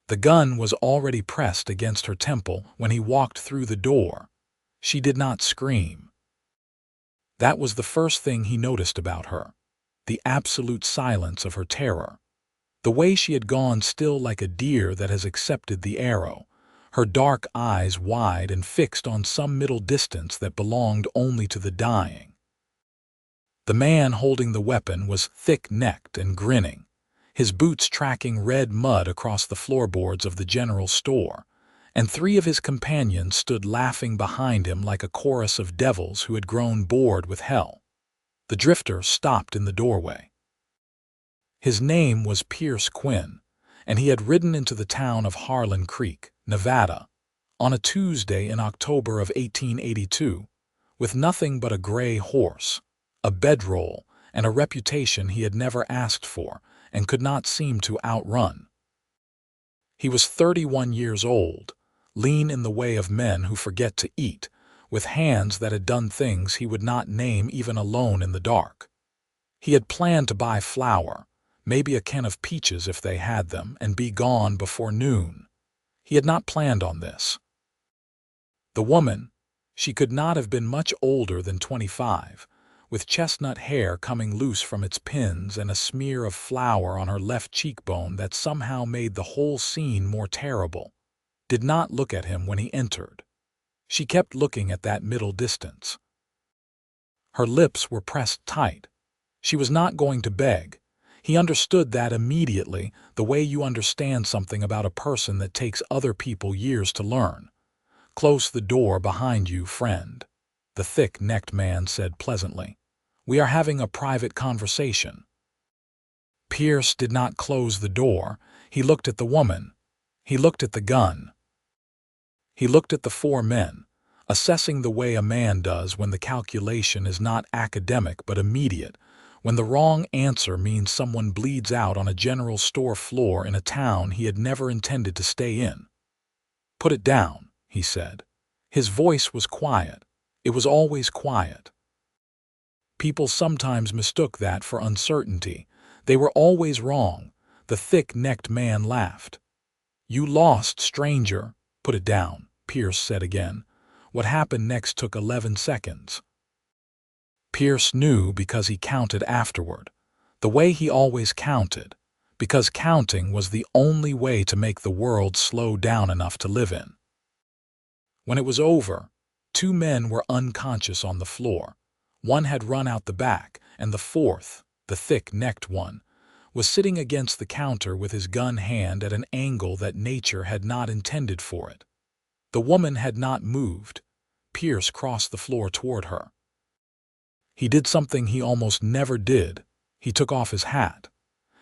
The gun was already pressed against her temple when he walked through the door. She did not scream. That was the first thing he noticed about her, the absolute silence of her terror. The way she had gone still like a deer that has accepted the arrow, her dark eyes wide and fixed on some middle distance that belonged only to the dying. The man holding the weapon was thick-necked and grinning, his boots tracking red mud across the floorboards of the general store, and three of his companions stood laughing behind him like a chorus of devils who had grown bored with hell. The drifter stopped in the doorway. His name was Pierce Quinn, and he had ridden into the town of Harlan Creek, Nevada, on a Tuesday in October of 1882, with nothing but a gray horse, a bedroll, and a reputation he had never asked for and could not seem to outrun. He was 31 years old, lean in the way of men who forget to eat, with hands that had done things he would not name even alone in the dark. He had planned to buy flour, maybe a can of peaches if they had them, and be gone before noon. He had not planned on this. The woman, she could not have been much older than 25, with chestnut hair coming loose from its pins and a smear of flour on her left cheekbone that somehow made the whole scene more terrible, did not look at him when he entered. She kept looking at that middle distance. Her lips were pressed tight. She was not going to beg. He understood that immediately, the way you understand something about a person that takes other people years to learn. "Close the door behind you, friend," the thick-necked man said pleasantly. "We are having a private conversation." Pierce did not close the door. He looked at the woman. He looked at the gun. He looked at the four men, assessing the way a man does when the calculation is not academic but immediate, when the wrong answer means someone bleeds out on a general store floor in a town he had never intended to stay in. "Put it down," he said. His voice was quiet. It was always quiet. People sometimes mistook that for uncertainty. They were always wrong. The thick-necked man laughed. "You lost, stranger." "Put it down," Pierce said again. What happened next took 11 seconds. Pierce knew because he counted afterward, the way he always counted, because counting was the only way to make the world slow down enough to live in. When it was over, two men were unconscious on the floor. One had run out the back, and the fourth, the thick-necked one, was sitting against the counter with his gun hand at an angle that nature had not intended for it. The woman had not moved. Pierce crossed the floor toward her. He did something he almost never did. He took off his hat.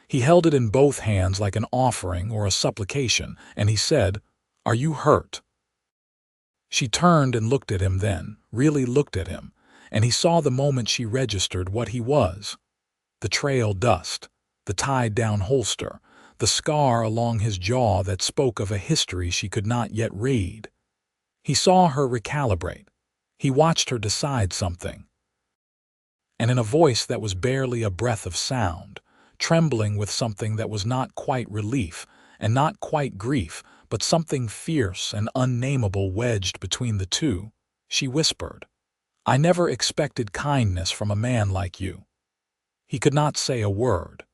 He held it in both hands like an offering or a supplication, and he said, "Are you hurt?" She turned and looked at him then, really looked at him, and he saw the moment she registered what he was. The trail dust, the tied-down holster, the scar along his jaw that spoke of a history she could not yet read. He saw her recalibrate. He watched her decide something. And in a voice that was barely a breath of sound, trembling with something that was not quite relief and not quite grief, but something fierce and unnameable wedged between the two, she whispered, "I never expected kindness from a man like you." He could not say a word.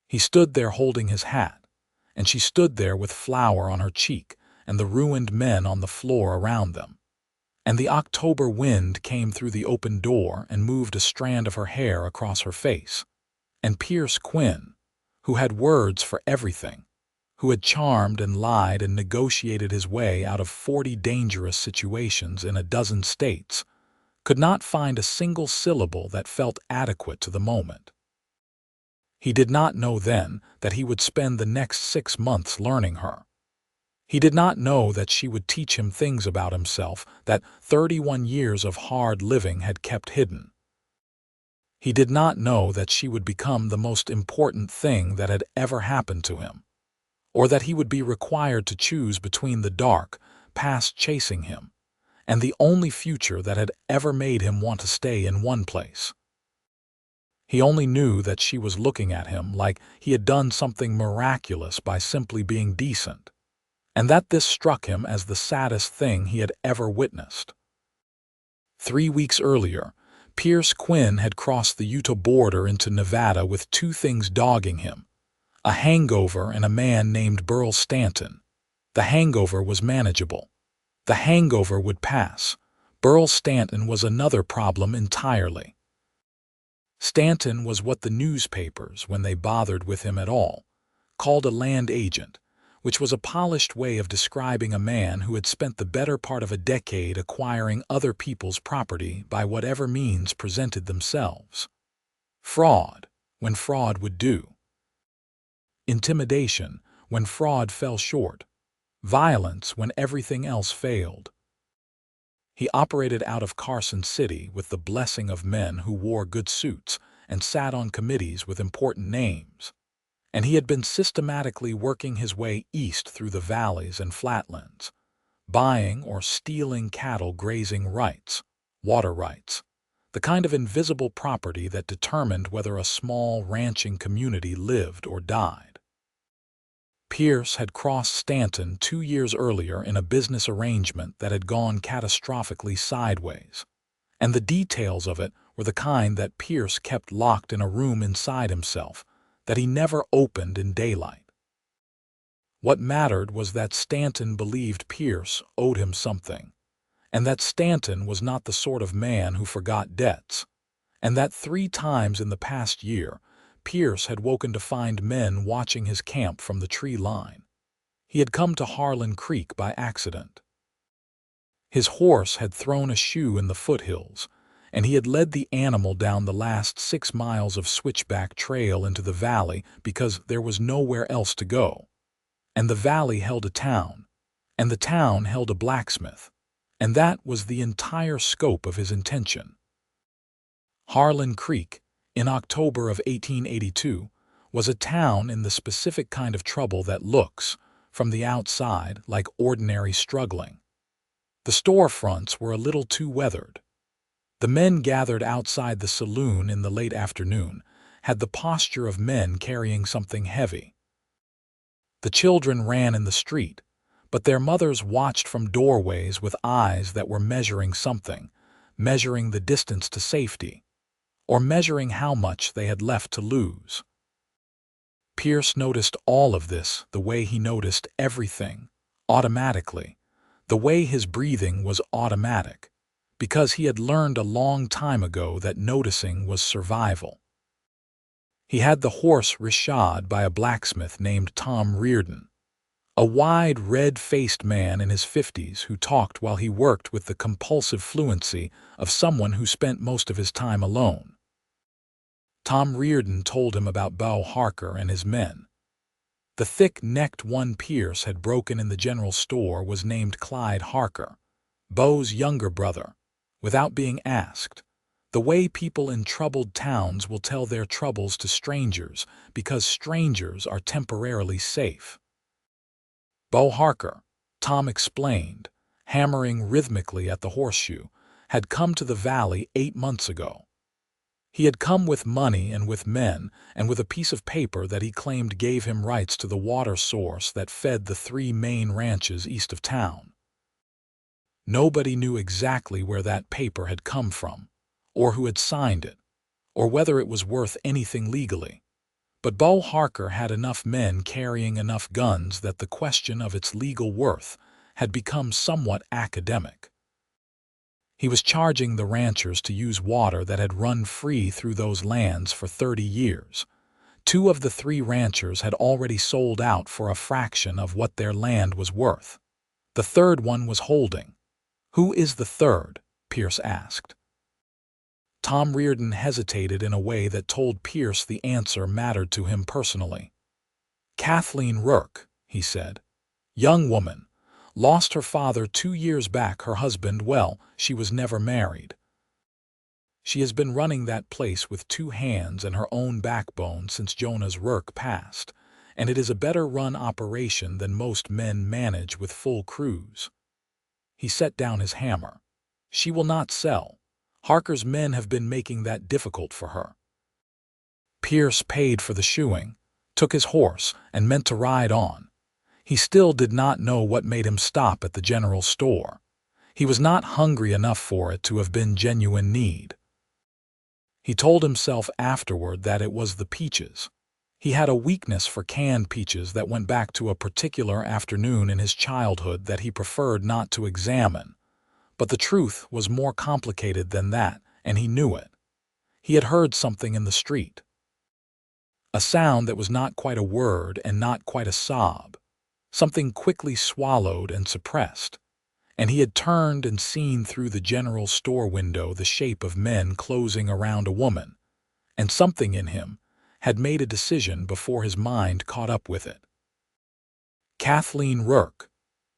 He stood there holding his hat, and she stood there with flour on her cheek and the ruined men on the floor around them. And the October wind came through the open door and moved a strand of her hair across her face. And Pierce Quinn, who had words for everything, who had charmed and lied and negotiated his way out of 40 dangerous situations in a dozen states, could not find a single syllable that felt adequate to the moment. He did not know then that he would spend the next 6 months learning her. He did not know that she would teach him things about himself that 31 years of hard living had kept hidden. He did not know that she would become the most important thing that had ever happened to him, or that he would be required to choose between the dark past chasing him and the only future that had ever made him want to stay in one place. He only knew that she was looking at him like he had done something miraculous by simply being decent, and that this struck him as the saddest thing he had ever witnessed. 3 weeks earlier, Pierce Quinn had crossed the Utah border into Nevada with two things dogging him: a hangover and a man named Burl Stanton. The hangover was manageable. The hangover would pass. Burl Stanton was another problem entirely. Stanton was what the newspapers, when they bothered with him at all, called a land agent, which was a polished way of describing a man who had spent the better part of a decade acquiring other people's property by whatever means presented themselves. Fraud, when fraud would do. Intimidation, when fraud fell short. Violence, when everything else failed. He operated out of Carson City with the blessing of men who wore good suits and sat on committees with important names. And he had been systematically working his way east through the valleys and flatlands, buying or stealing cattle grazing rights, water rights, the kind of invisible property that determined whether a small ranching community lived or died. Pierce had crossed Stanton 2 years earlier in a business arrangement that had gone catastrophically sideways, and the details of it were the kind that Pierce kept locked in a room inside himself that he never opened in daylight. What mattered was that Stanton believed Pierce owed him something, and that Stanton was not the sort of man who forgot debts, and that 3 times in the past year, Pierce had woken to find men watching his camp from the tree line. He had come to Harlan Creek by accident. His horse had thrown a shoe in the foothills, and he had led the animal down the last 6 miles of switchback trail into the valley because there was nowhere else to go. And the valley held a town, and the town held a blacksmith, and that was the entire scope of his intention. Harlan Creek, in October of 1882, was a town in the specific kind of trouble that looks, from the outside, like ordinary struggling. The storefronts were a little too weathered. The men gathered outside the saloon in the late afternoon had the posture of men carrying something heavy. The children ran in the street, but their mothers watched from doorways with eyes that were measuring something, measuring the distance to safety, or measuring how much they had left to lose. Pierce noticed all of this the way he noticed everything, automatically, the way his breathing was automatic, because he had learned a long time ago that noticing was survival. He had the horse rishad by a blacksmith named Tom Reardon, a wide, red-faced man in his 50s who talked while he worked with the compulsive fluency of someone who spent most of his time alone. Tom Reardon told him about Bo Harker and his men. The thick-necked one Pierce had broken in the general store was named Clyde Harker, Bo's younger brother, without being asked, the way people in troubled towns will tell their troubles to strangers because strangers are temporarily safe. Bo Harker, Tom explained, hammering rhythmically at the horseshoe, had come to the valley 8 months ago. He had come with money and with men and with a piece of paper that he claimed gave him rights to the water source that fed the 3 main ranches east of town. Nobody knew exactly where that paper had come from, or who had signed it, or whether it was worth anything legally. But Bo Harker had enough men carrying enough guns that the question of its legal worth had become somewhat academic. He was charging the ranchers to use water that had run free through those lands for 30 years. 2 of the 3 ranchers had already sold out for a fraction of what their land was worth. The third one was holding. "Who is the third?" Pierce asked. Tom Reardon hesitated in a way that told Pierce the answer mattered to him personally. "Kathleen Rourke," he said. "Young woman. Lost her father 2 years back. Her husband, well, she was never married. She has been running that place with 2 hands and her own backbone since Jonas Rourke passed, and it is a better run operation than most men manage with full crews." He set down his hammer. "She will not sell. Harker's men have been making that difficult for her." Pierce paid for the shoeing, took his horse, and meant to ride on. He still did not know what made him stop at the general store. He was not hungry enough for it to have been genuine need. He told himself afterward that it was the peaches. He had a weakness for canned peaches that went back to a particular afternoon in his childhood that he preferred not to examine. But the truth was more complicated than that, and he knew it. He had heard something in the street. A sound that was not quite a word and not quite a sob. Something quickly swallowed and suppressed. And he had turned and seen through the general store window the shape of men closing around a woman, and something in him had made a decision before his mind caught up with it. Kathleen Rourke,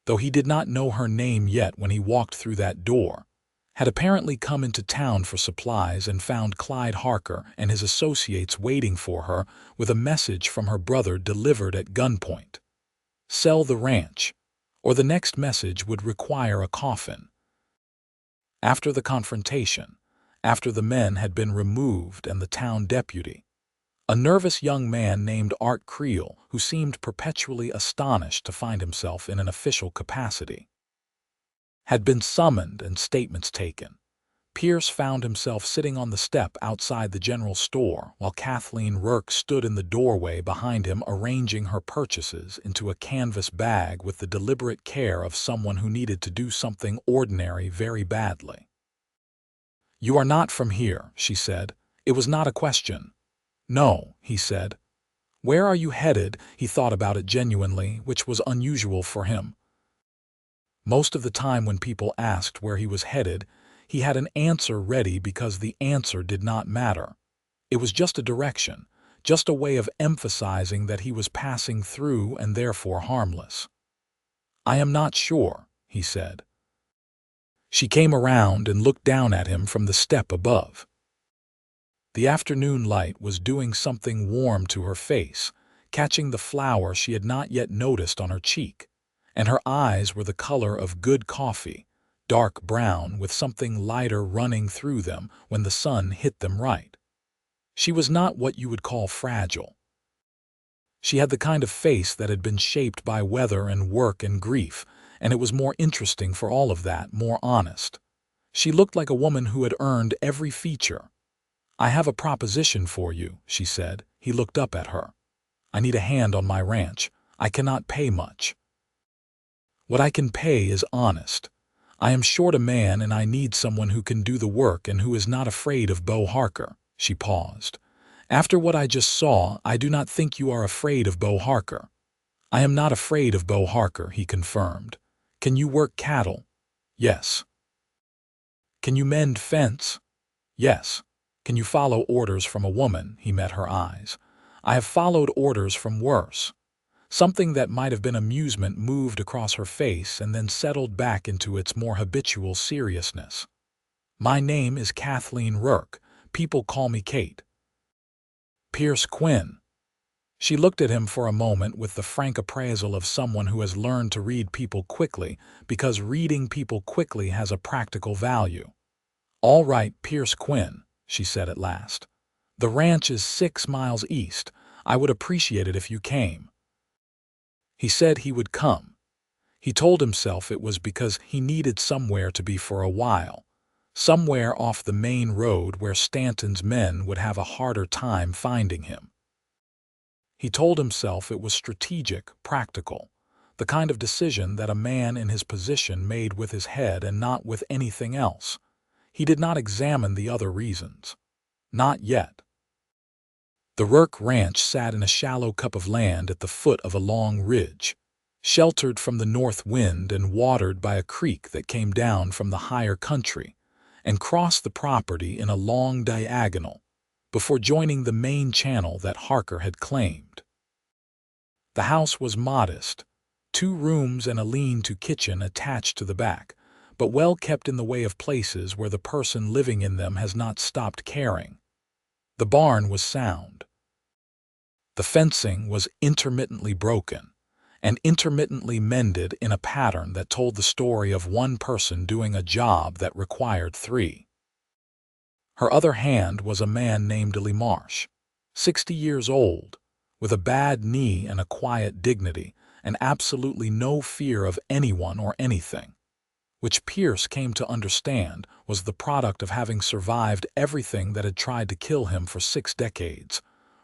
though he did not know her name yet when he walked through that door, had apparently come into town for supplies and found Clyde Harker and his associates waiting for her with a message from her brother delivered at gunpoint. Sell the ranch, or the next message would require a coffin. After the confrontation, after the men had been removed and the town deputy, a nervous young man named Art Creel, who seemed perpetually astonished to find himself in an official capacity, had been summoned and statements taken. Pierce found himself sitting on the step outside the general store while Kathleen Rourke stood in the doorway behind him arranging her purchases into a canvas bag with the deliberate care of someone who needed to do something ordinary very badly. "You are not from here," she said. It was not a question. "No," he said. "Where are you headed?" He thought about it genuinely, which was unusual for him. Most of the time when people asked where he was headed, he had an answer ready because the answer did not matter. It was just a direction, just a way of emphasizing that he was passing through and therefore harmless. "I am not sure," he said. She came around and looked down at him from the step above. The afternoon light was doing something warm to her face, catching the flower she had not yet noticed on her cheek, and her eyes were the color of good coffee, dark brown with something lighter running through them when the sun hit them right. She was not what you would call fragile. She had the kind of face that had been shaped by weather and work and grief, and it was more interesting for all of that, more honest. She looked like a woman who had earned every feature. "I have a proposition for you," she said. He looked up at her. "I need a hand on my ranch. I cannot pay much. What I can pay is honest. I am short a man and I need someone who can do the work and who is not afraid of Bo Harker." She paused. "After what I just saw, I do not think you are afraid of Bo Harker." "I am not afraid of Bo Harker," he confirmed. "Can you work cattle?" "Yes." "Can you mend fence?" "Yes." "Can you follow orders from a woman?" He met her eyes. "I have followed orders from worse." Something that might have been amusement moved across her face and then settled back into its more habitual seriousness. "My name is Kathleen Rourke. People call me Kate." "Pierce Quinn." She looked at him for a moment with the frank appraisal of someone who has learned to read people quickly because reading people quickly has a practical value. "All right, Pierce Quinn," she said at last. "The ranch is 6 miles east. I would appreciate it if you came." He said he would come. He told himself it was because he needed somewhere to be for a while, somewhere off the main road where Stanton's men would have a harder time finding him. He told himself it was strategic, practical, the kind of decision that a man in his position made with his head and not with anything else. He did not examine the other reasons. Not yet. The Rourke Ranch sat in a shallow cup of land at the foot of a long ridge, sheltered from the north wind and watered by a creek that came down from the higher country and crossed the property in a long diagonal before joining the main channel that Harker had claimed. The house was modest, 2 rooms and a lean-to kitchen attached to the back, but well kept in the way of places where the person living in them has not stopped caring. The barn was sound. The fencing was intermittently broken and intermittently mended in a pattern that told the story of one person doing a job that required 3. Her other hand was a man named LeMarsh, 60 years old, with a bad knee and a quiet dignity, and absolutely no fear of anyone or anything, which Pierce came to understand was the product of having survived everything that had tried to kill him for 6 decades,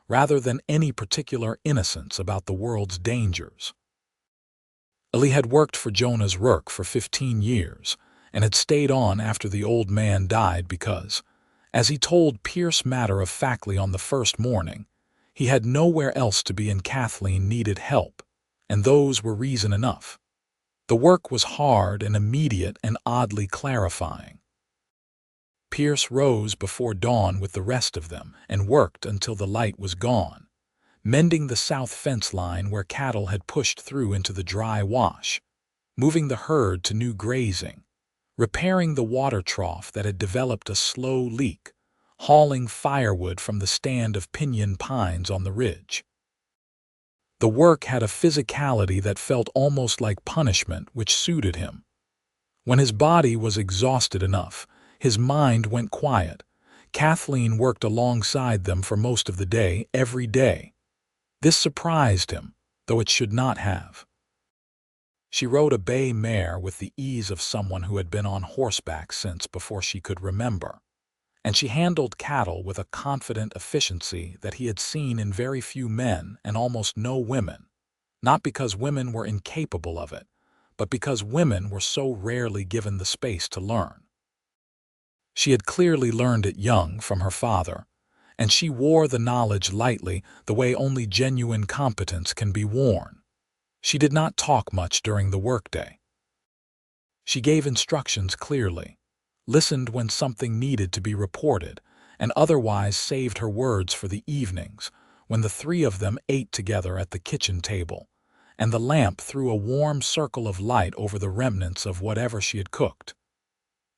rather than any particular innocence about the world's dangers. Eli had worked for Jonas Rourke for 15 years and had stayed on after the old man died because, as he told Pierce matter-of-factly on the first morning, he had nowhere else to be and Kathleen needed help, and those were reason enough. The work was hard and immediate and oddly clarifying. Pierce rose before dawn with the rest of them and worked until the light was gone, mending the south fence line where cattle had pushed through into the dry wash, moving the herd to new grazing, repairing the water trough that had developed a slow leak, hauling firewood from the stand of pinyon pines on the ridge. The work had a physicality that felt almost like punishment, which suited him. When his body was exhausted enough, his mind went quiet. Kathleen worked alongside them for most of the day, every day. This surprised him, though it should not have. She rode a bay mare with the ease of someone who had been on horseback since before she could remember, and she handled cattle with a confident efficiency that he had seen in very few men and almost no women, not because women were incapable of it, but because women were so rarely given the space to learn. She had clearly learned it young from her father, and she wore the knowledge lightly, the way only genuine competence can be worn. She did not talk much during the workday. She gave instructions clearly, listened when something needed to be reported, and otherwise saved her words for the evenings, when the three of them ate together at the kitchen table, and the lamp threw a warm circle of light over the remnants of whatever she had cooked.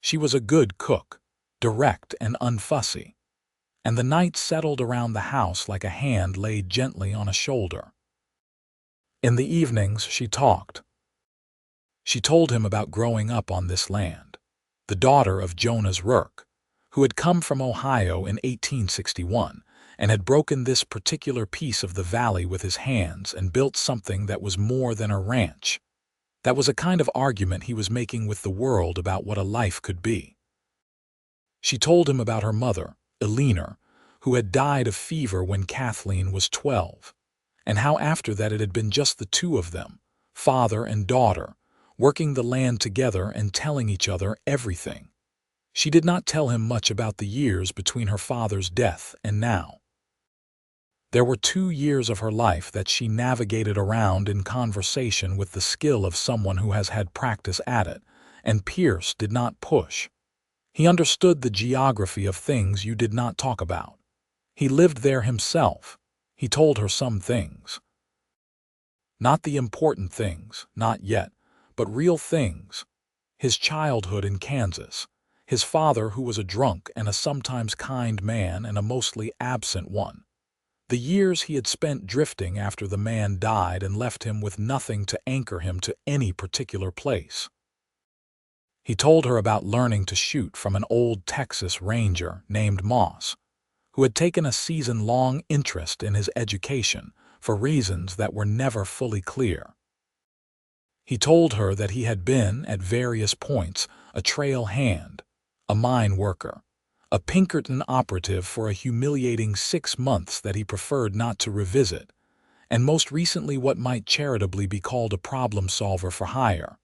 She was a good cook, direct and unfussy, and the night settled around the house like a hand laid gently on a shoulder. In the evenings she talked. She told him about growing up on this land, the daughter of Jonas Rourke, who had come from Ohio in 1861 and had broken this particular piece of the valley with his hands and built something that was more than a ranch. That was a kind of argument he was making with the world about what a life could be. She told him about her mother, Eleanor, who had died of fever when Kathleen was 12, and how after that it had been just the two of them, father and daughter, working the land together and telling each other everything. She did not tell him much about the years between her father's death and now. There were 2 years of her life that she navigated around in conversation with the skill of someone who has had practice at it, and Pierce did not push. He understood the geography of things you did not talk about. He lived there himself. He told her some things. Not the important things, not yet, but real things. His childhood in Kansas, his father who was a drunk and a sometimes kind man and a mostly absent one. The years he had spent drifting after the man died and left him with nothing to anchor him to any particular place. He told her about learning to shoot from an old Texas Ranger named Moss, who had taken a season-long interest in his education for reasons that were never fully clear. He told her that he had been, at various points, a trail hand, a mine worker, a Pinkerton operative for a humiliating 6 months that he preferred not to revisit, and most recently what might charitably be called a problem solver for hire.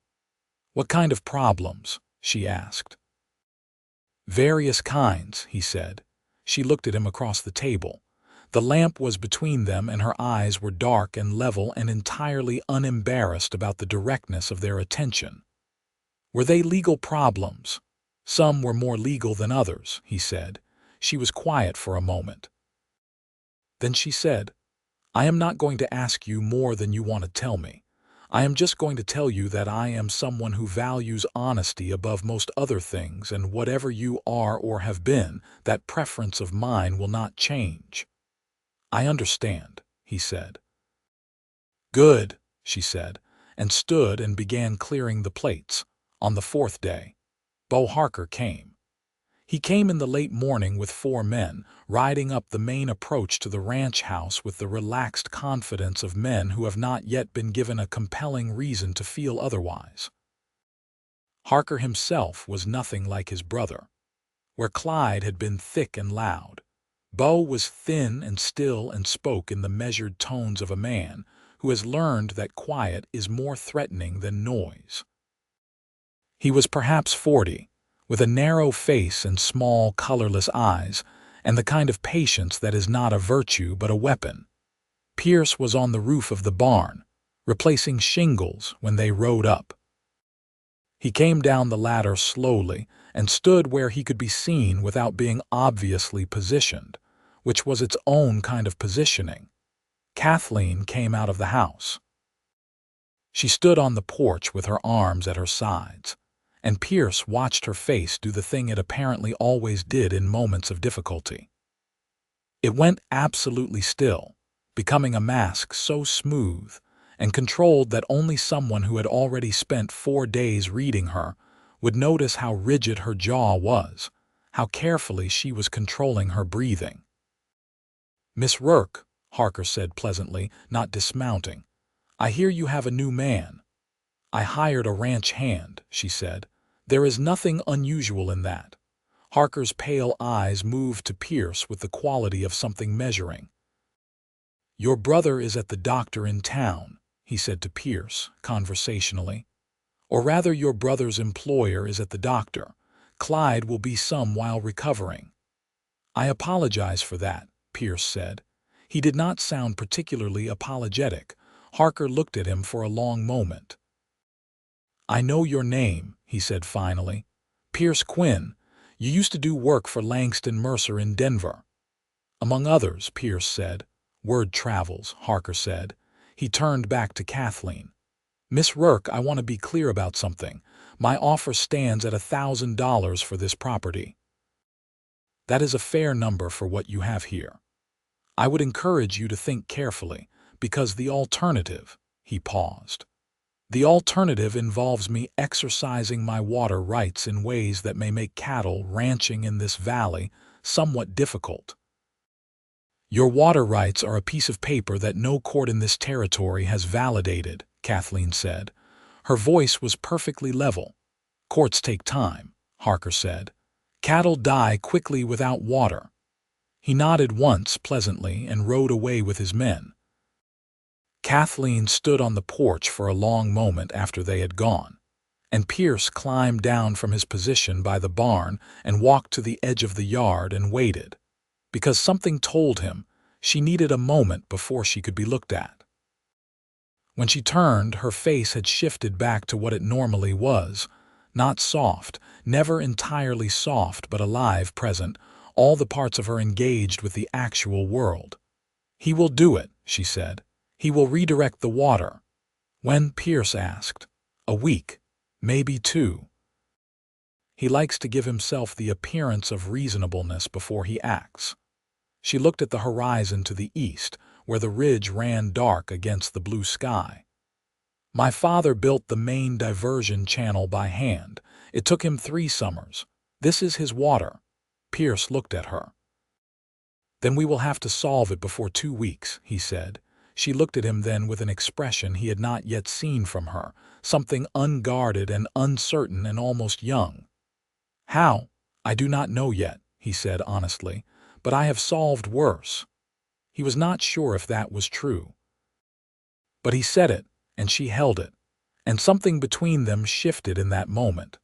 "What kind of problems?" she asked. "Various kinds," he said. She looked at him across the table. The lamp was between them and her eyes were dark and level and entirely unembarrassed about the directness of their attention. "Were they legal problems?" "Some were more legal than others," he said. She was quiet for a moment. Then she said, "I am not going to ask you more than you want to tell me. I am just going to tell you that I am someone who values honesty above most other things, and whatever you are or have been, that preference of mine will not change." "I understand," he said. "Good," she said, and stood and began clearing the plates. On the 4th day, Bo Harker came. He came in the late morning with 4 men, riding up the main approach to the ranch house with the relaxed confidence of men who have not yet been given a compelling reason to feel otherwise. Harker himself was nothing like his brother. Where Clyde had been thick and loud, Bo was thin and still and spoke in the measured tones of a man who has learned that quiet is more threatening than noise. He was perhaps 40, with a narrow face and small, colorless eyes, and the kind of patience that is not a virtue but a weapon. Pierce was on the roof of the barn, replacing shingles when they rode up. He came down the ladder slowly and stood where he could be seen without being obviously positioned, which was its own kind of positioning. Kathleen came out of the house. She stood on the porch with her arms at her sides, and Pierce watched her face do the thing it apparently always did in moments of difficulty. It went absolutely still, becoming a mask so smooth and controlled that only someone who had already spent 4 days reading her would notice how rigid her jaw was, how carefully she was controlling her breathing. "Miss Rourke," Harker said pleasantly, not dismounting, "I hear you have a new man." "I hired a ranch hand," she said. "There is nothing unusual in that." Harker's pale eyes moved to Pierce with the quality of something measuring. "Your brother is at the doctor in town," he said to Pierce, conversationally. "Or rather, your brother's employer is at the doctor. Clyde will be some while recovering." "I apologize for that," Pierce said. He did not sound particularly apologetic. Harker looked at him for a long moment. "I know your name," he said finally. "Pierce Quinn. You used to do work for Langston Mercer in Denver." "Among others," Pierce said. "Word travels," Harker said. He turned back to Kathleen. "Miss Rourke, I want to be clear about something. My offer stands at $1,000 for this property. That is a fair number for what you have here. I would encourage you to think carefully, because the alternative," he paused, "the alternative involves me exercising my water rights in ways that may make cattle ranching in this valley somewhat difficult." "Your water rights are a piece of paper that no court in this territory has validated," Kathleen said. Her voice was perfectly level. "Courts take time," Harker said. "Cattle die quickly without water." He nodded once pleasantly and rode away with his men. Kathleen stood on the porch for a long moment after they had gone, and Pierce climbed down from his position by the barn and walked to the edge of the yard and waited, because something told him she needed a moment before she could be looked at. When she turned, her face had shifted back to what it normally was, not soft, never entirely soft but alive, present, all the parts of her engaged with the actual world. "He will do it," she said. "He will redirect the water." "When?" Pierce asked. "A week, maybe 2. He likes to give himself the appearance of reasonableness before he acts." She looked at the horizon to the east, where the ridge ran dark against the blue sky. "My father built the main diversion channel by hand. It took him 3 summers. This is his water." Pierce looked at her. "Then we will have to solve it before 2 weeks," he said. She looked at him then with an expression he had not yet seen from her, something unguarded and uncertain and almost young. "How? I do not know yet," he said honestly, "but I have solved worse." He was not sure if that was true. But he said it, and she held it, and something between them shifted in that moment.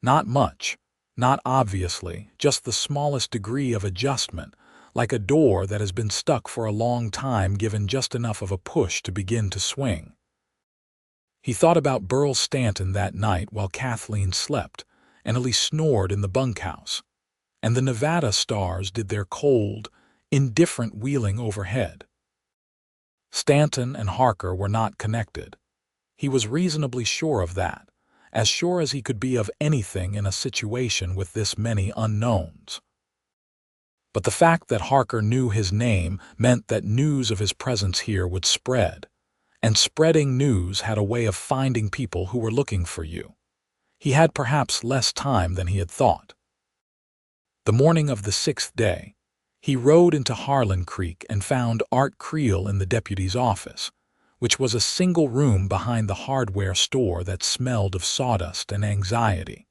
Not much. Not obviously, just the smallest degree of adjustment, like a door that has been stuck for a long time given just enough of a push to begin to swing. He thought about Burl Stanton that night while Kathleen slept, and Ellie snored in the bunkhouse, and the Nevada stars did their cold, indifferent wheeling overhead. Stanton and Harker were not connected. He was reasonably sure of that, as sure as he could be of anything in a situation with this many unknowns. But the fact that Harker knew his name meant that news of his presence here would spread, and spreading news had a way of finding people who were looking for you. He had perhaps less time than he had thought. The morning of the 6th day, he rode into Harlan Creek and found Art Creel in the deputy's office, which was a single room behind the hardware store that smelled of sawdust and anxiety.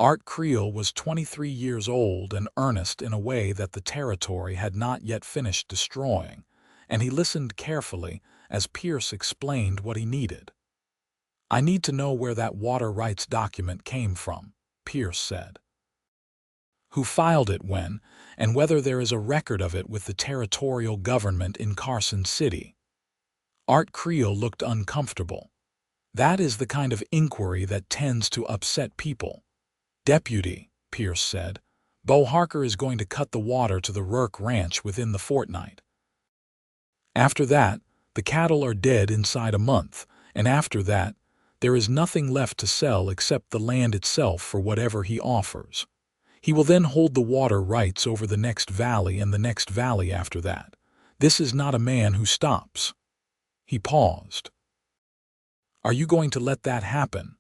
Art Creel was 23 years old and earnest in a way that the territory had not yet finished destroying, and he listened carefully as Pierce explained what he needed. "I need to know where that water rights document came from," Pierce said. "Who filed it when, and whether there is a record of it with the territorial government in Carson City." Art Creel looked uncomfortable. "That is the kind of inquiry that tends to upset people." "Deputy," Pierce said, "Bo Harker is going to cut the water to the Rourke Ranch within the fortnight. After that, the cattle are dead inside a month, and after that, there is nothing left to sell except the land itself for whatever he offers. He will then hold the water rights over the next valley and the next valley after that. This is not a man who stops." He paused. "Are you going to let that happen?"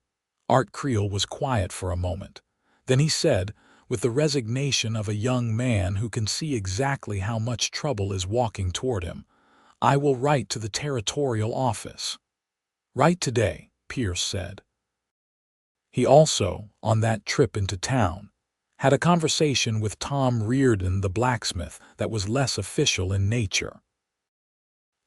Art Creel was quiet for a moment. Then he said, with the resignation of a young man who can see exactly how much trouble is walking toward him, "I will write to the territorial office." "Write today," Pierce said. He also, on that trip into town, had a conversation with Tom Reardon, the blacksmith, that was less official in nature.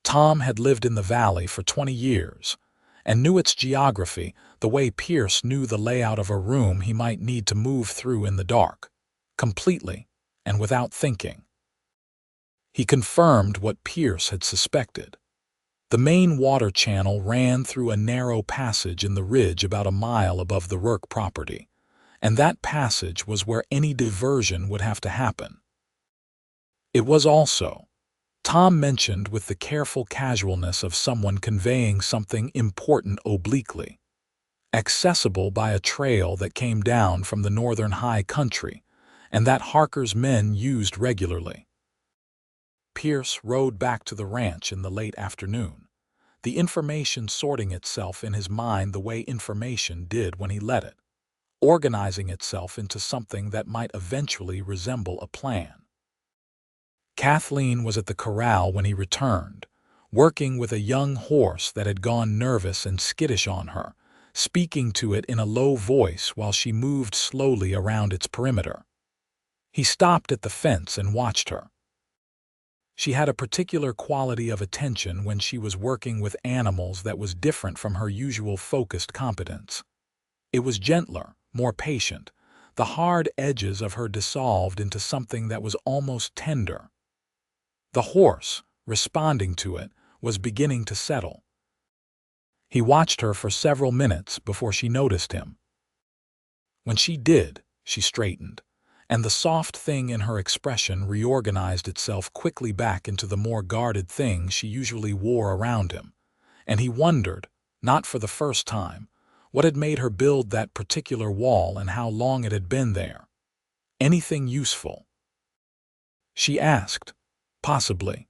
Tom had lived in the valley for 20 years and knew its geography the way Pierce knew the layout of a room he might need to move through in the dark, completely and without thinking. He confirmed what Pierce had suspected. The main water channel ran through a narrow passage in the ridge about a mile above the Rourke property, and that passage was where any diversion would have to happen. It was also, Tom mentioned with the careful casualness of someone conveying something important obliquely, accessible by a trail that came down from the northern high country, and that Harker's men used regularly. Pierce rode back to the ranch in the late afternoon, the information sorting itself in his mind the way information did when he let it, organizing itself into something that might eventually resemble a plan. Kathleen was at the corral when he returned, working with a young horse that had gone nervous and skittish on her, speaking to it in a low voice while she moved slowly around its perimeter. He stopped at the fence and watched her. She had a particular quality of attention when she was working with animals that was different from her usual focused competence. It was gentler, more patient. The hard edges of her dissolved into something that was almost tender. The horse, responding to it, was beginning to settle. He watched her for several minutes before she noticed him. When she did, she straightened, and the soft thing in her expression reorganized itself quickly back into the more guarded thing she usually wore around him, and he wondered, not for the first time, what had made her build that particular wall and how long it had been there. "Anything useful?" she asked. "Possibly."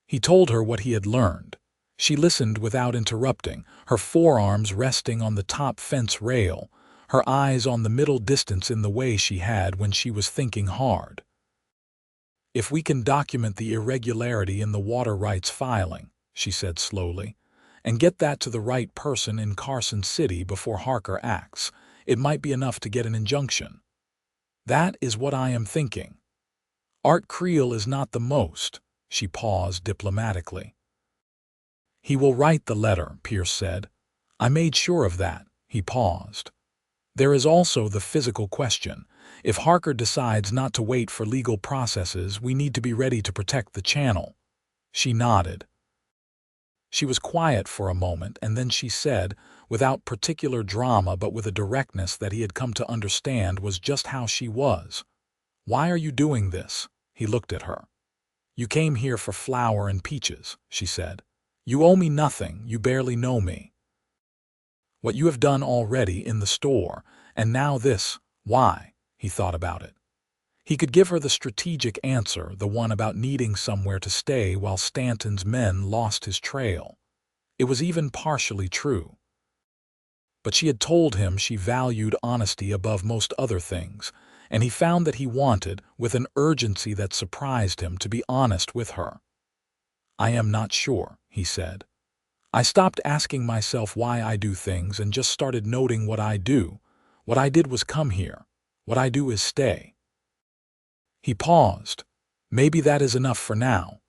He told her what he had learned. She listened without interrupting, her forearms resting on the top fence rail, her eyes on the middle distance in the way she had when she was thinking hard. "If we can document the irregularity in the water rights filing," she said slowly, "and get that to the right person in Carson City before Harker acts, it might be enough to get an injunction. That is what I am thinking. Art Creel is not the most." She paused diplomatically. "He will write the letter," Pierce said. "I made sure of that." He paused. "There is also the physical question. If Harker decides not to wait for legal processes, we need to be ready to protect the channel." She nodded. She was quiet for a moment, and then she said, without particular drama but with a directness that he had come to understand was just how she was, "Why are you doing this?" He looked at her. "You came here for flour and peaches," she said. "You owe me nothing, you barely know me. What you have done already in the store, and now this, why?" He thought about it. He could give her the strategic answer, the one about needing somewhere to stay while Stanton's men lost his trail. It was even partially true. But she had told him she valued honesty above most other things, and he found that he wanted, with an urgency that surprised him, to be honest with her. "I am not sure," he said. "I stopped asking myself why I do things and just started noting what I do. What I did was come here. What I do is stay." He paused. "Maybe that is enough for now."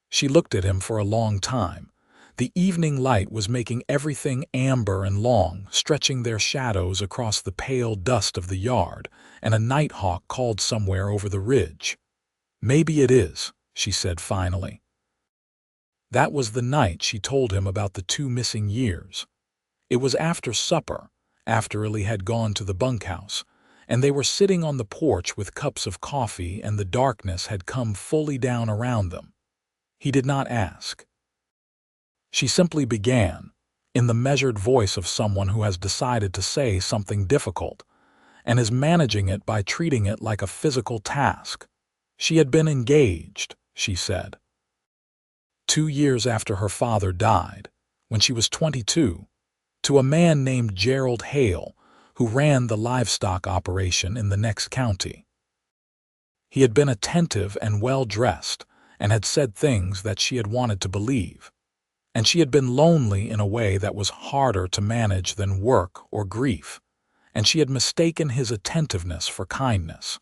She looked at him for a long time. The evening light was making everything amber and long, stretching their shadows across the pale dust of the yard, and a nighthawk called somewhere over the ridge. "Maybe it is," she said finally. That was the night she told him about the 2 missing years. It was after supper, after Illy had gone to the bunkhouse, and they were sitting on the porch with cups of coffee, and the darkness had come fully down around them. He did not ask. She simply began, in the measured voice of someone who has decided to say something difficult, and is managing it by treating it like a physical task. She had been engaged, she said. 2 years after her father died, when she was 22, to a man named Gerald Hale, who ran the livestock operation in the next county. He had been attentive and well-dressed, and had said things that she had wanted to believe. And she had been lonely in a way that was harder to manage than work or grief, and she had mistaken his attentiveness for kindness.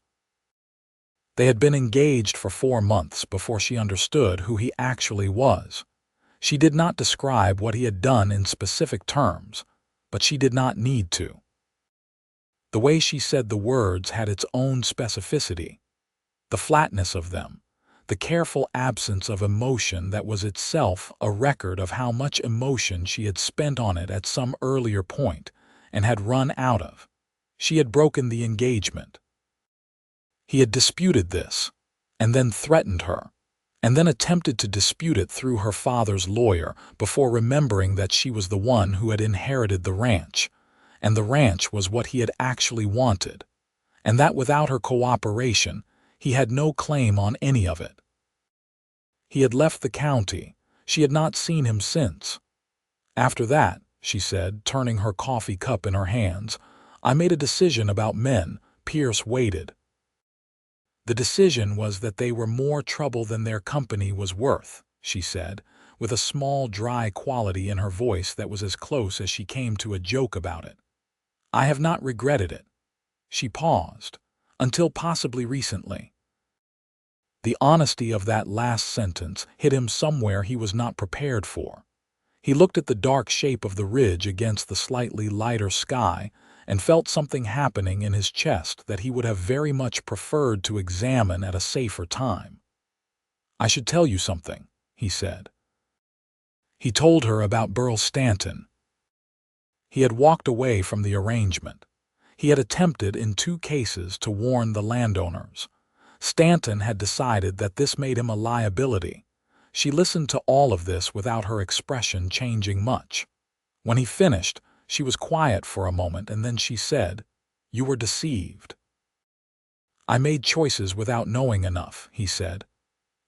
They had been engaged for 4 months before she understood who he actually was. She did not describe what he had done in specific terms, but she did not need to. The way she said the words had its own specificity, the flatness of them, the careful absence of emotion that was itself a record of how much emotion she had spent on it at some earlier point and had run out of. She had broken the engagement. He had disputed this, and then threatened her, and then attempted to dispute it through her father's lawyer before remembering that she was the one who had inherited the ranch, and the ranch was what he had actually wanted, and that without her cooperation, he had no claim on any of it. He had left the county. She had not seen him since. "After that," she said, turning her coffee cup in her hands, "I made a decision about men." Pierce waited. "The decision was that they were more trouble than their company was worth," she said, with a small dry quality in her voice that was as close as she came to a joke about it. "I have not regretted it." She paused. "Until possibly recently." The honesty of that last sentence hit him somewhere he was not prepared for. He looked at the dark shape of the ridge against the slightly lighter sky and felt something happening in his chest that he would have very much preferred to examine at a safer time. "I should tell you something," he said. He told her about Burl Stanton. He had walked away from the arrangement. He had attempted in 2 cases to warn the landowners. Stanton had decided that this made him a liability. She listened to all of this without her expression changing much. When he finished, she was quiet for a moment, and then she said, "You were deceived." "I made choices without knowing enough," he said.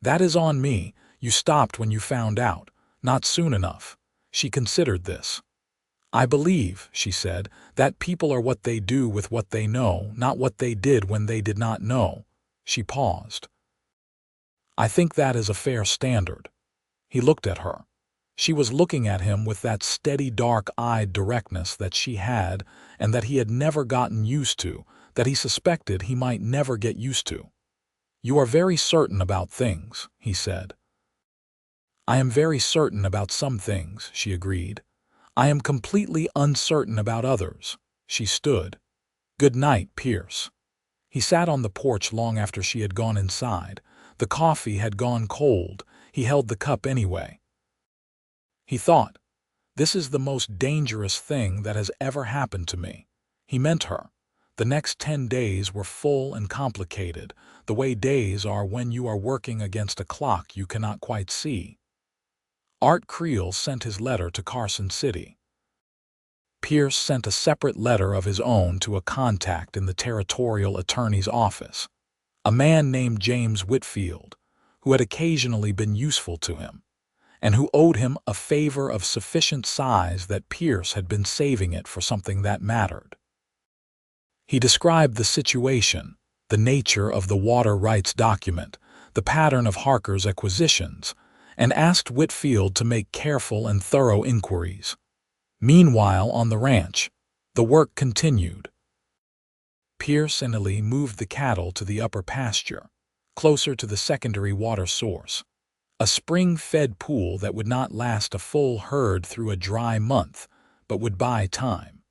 "That is on me. You stopped when you found out, not soon enough." She considered this. "I believe," she said, "that people are what they do with what they know, not what they did when they did not know." She paused. "I think that is a fair standard." He looked at her. She was looking at him with that steady, dark-eyed directness that she had and that he had never gotten used to, that he suspected he might never get used to. "You are very certain about things," he said. "I am very certain about some things," she agreed. "I am completely uncertain about others." She stood. "Good night, Pierce." He sat on the porch long after she had gone inside. The coffee had gone cold. He held the cup anyway. He thought, "This is the most dangerous thing that has ever happened to me." He meant her. The next 10 days were full and complicated, the way days are when you are working against a clock you cannot quite see. Art Creel sent his letter to Carson City. Pierce sent a separate letter of his own to a contact in the territorial attorney's office, a man named James Whitfield, who had occasionally been useful to him, and who owed him a favor of sufficient size that Pierce had been saving it for something that mattered. He described the situation, the nature of the water rights document, the pattern of Harker's acquisitions, and asked Whitfield to make careful and thorough inquiries. Meanwhile, on the ranch, the work continued. Pierce and Ely moved the cattle to the upper pasture, closer to the secondary water source, a spring-fed pool that would not last a full herd through a dry month, but would buy time.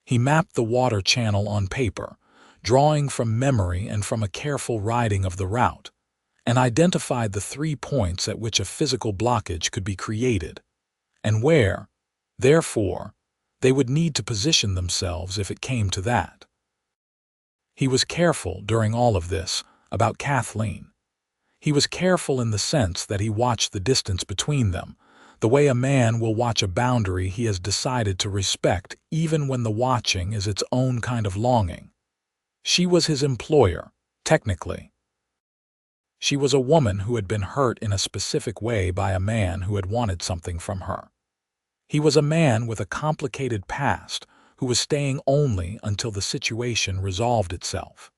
He mapped the water channel on paper, drawing from memory and from a careful riding of the route, and identified the 3 points at which a physical blockage could be created, and where, therefore, they would need to position themselves if it came to that. He was careful during all of this about Kathleen. He was careful in the sense that he watched the distance between them, the way a man will watch a boundary he has decided to respect even when the watching is its own kind of longing. She was his employer, technically. She was a woman who had been hurt in a specific way by a man who had wanted something from her. He was a man with a complicated past who was staying only until the situation resolved itself.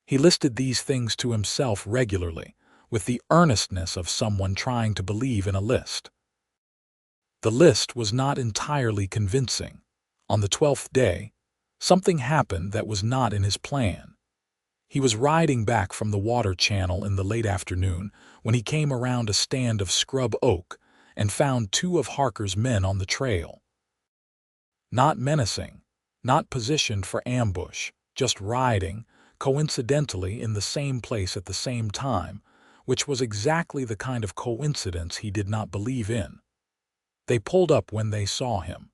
He listed these things to himself regularly, with the earnestness of someone trying to believe in a list. The list was not entirely convincing. On the 12th day, something happened that was not in his plan. He was riding back from the water channel in the late afternoon when he came around a stand of scrub oak and found 2 of Harker's men on the trail. Not menacing, not positioned for ambush, just riding, coincidentally in the same place at the same time, which was exactly the kind of coincidence he did not believe in. They pulled up when they saw him.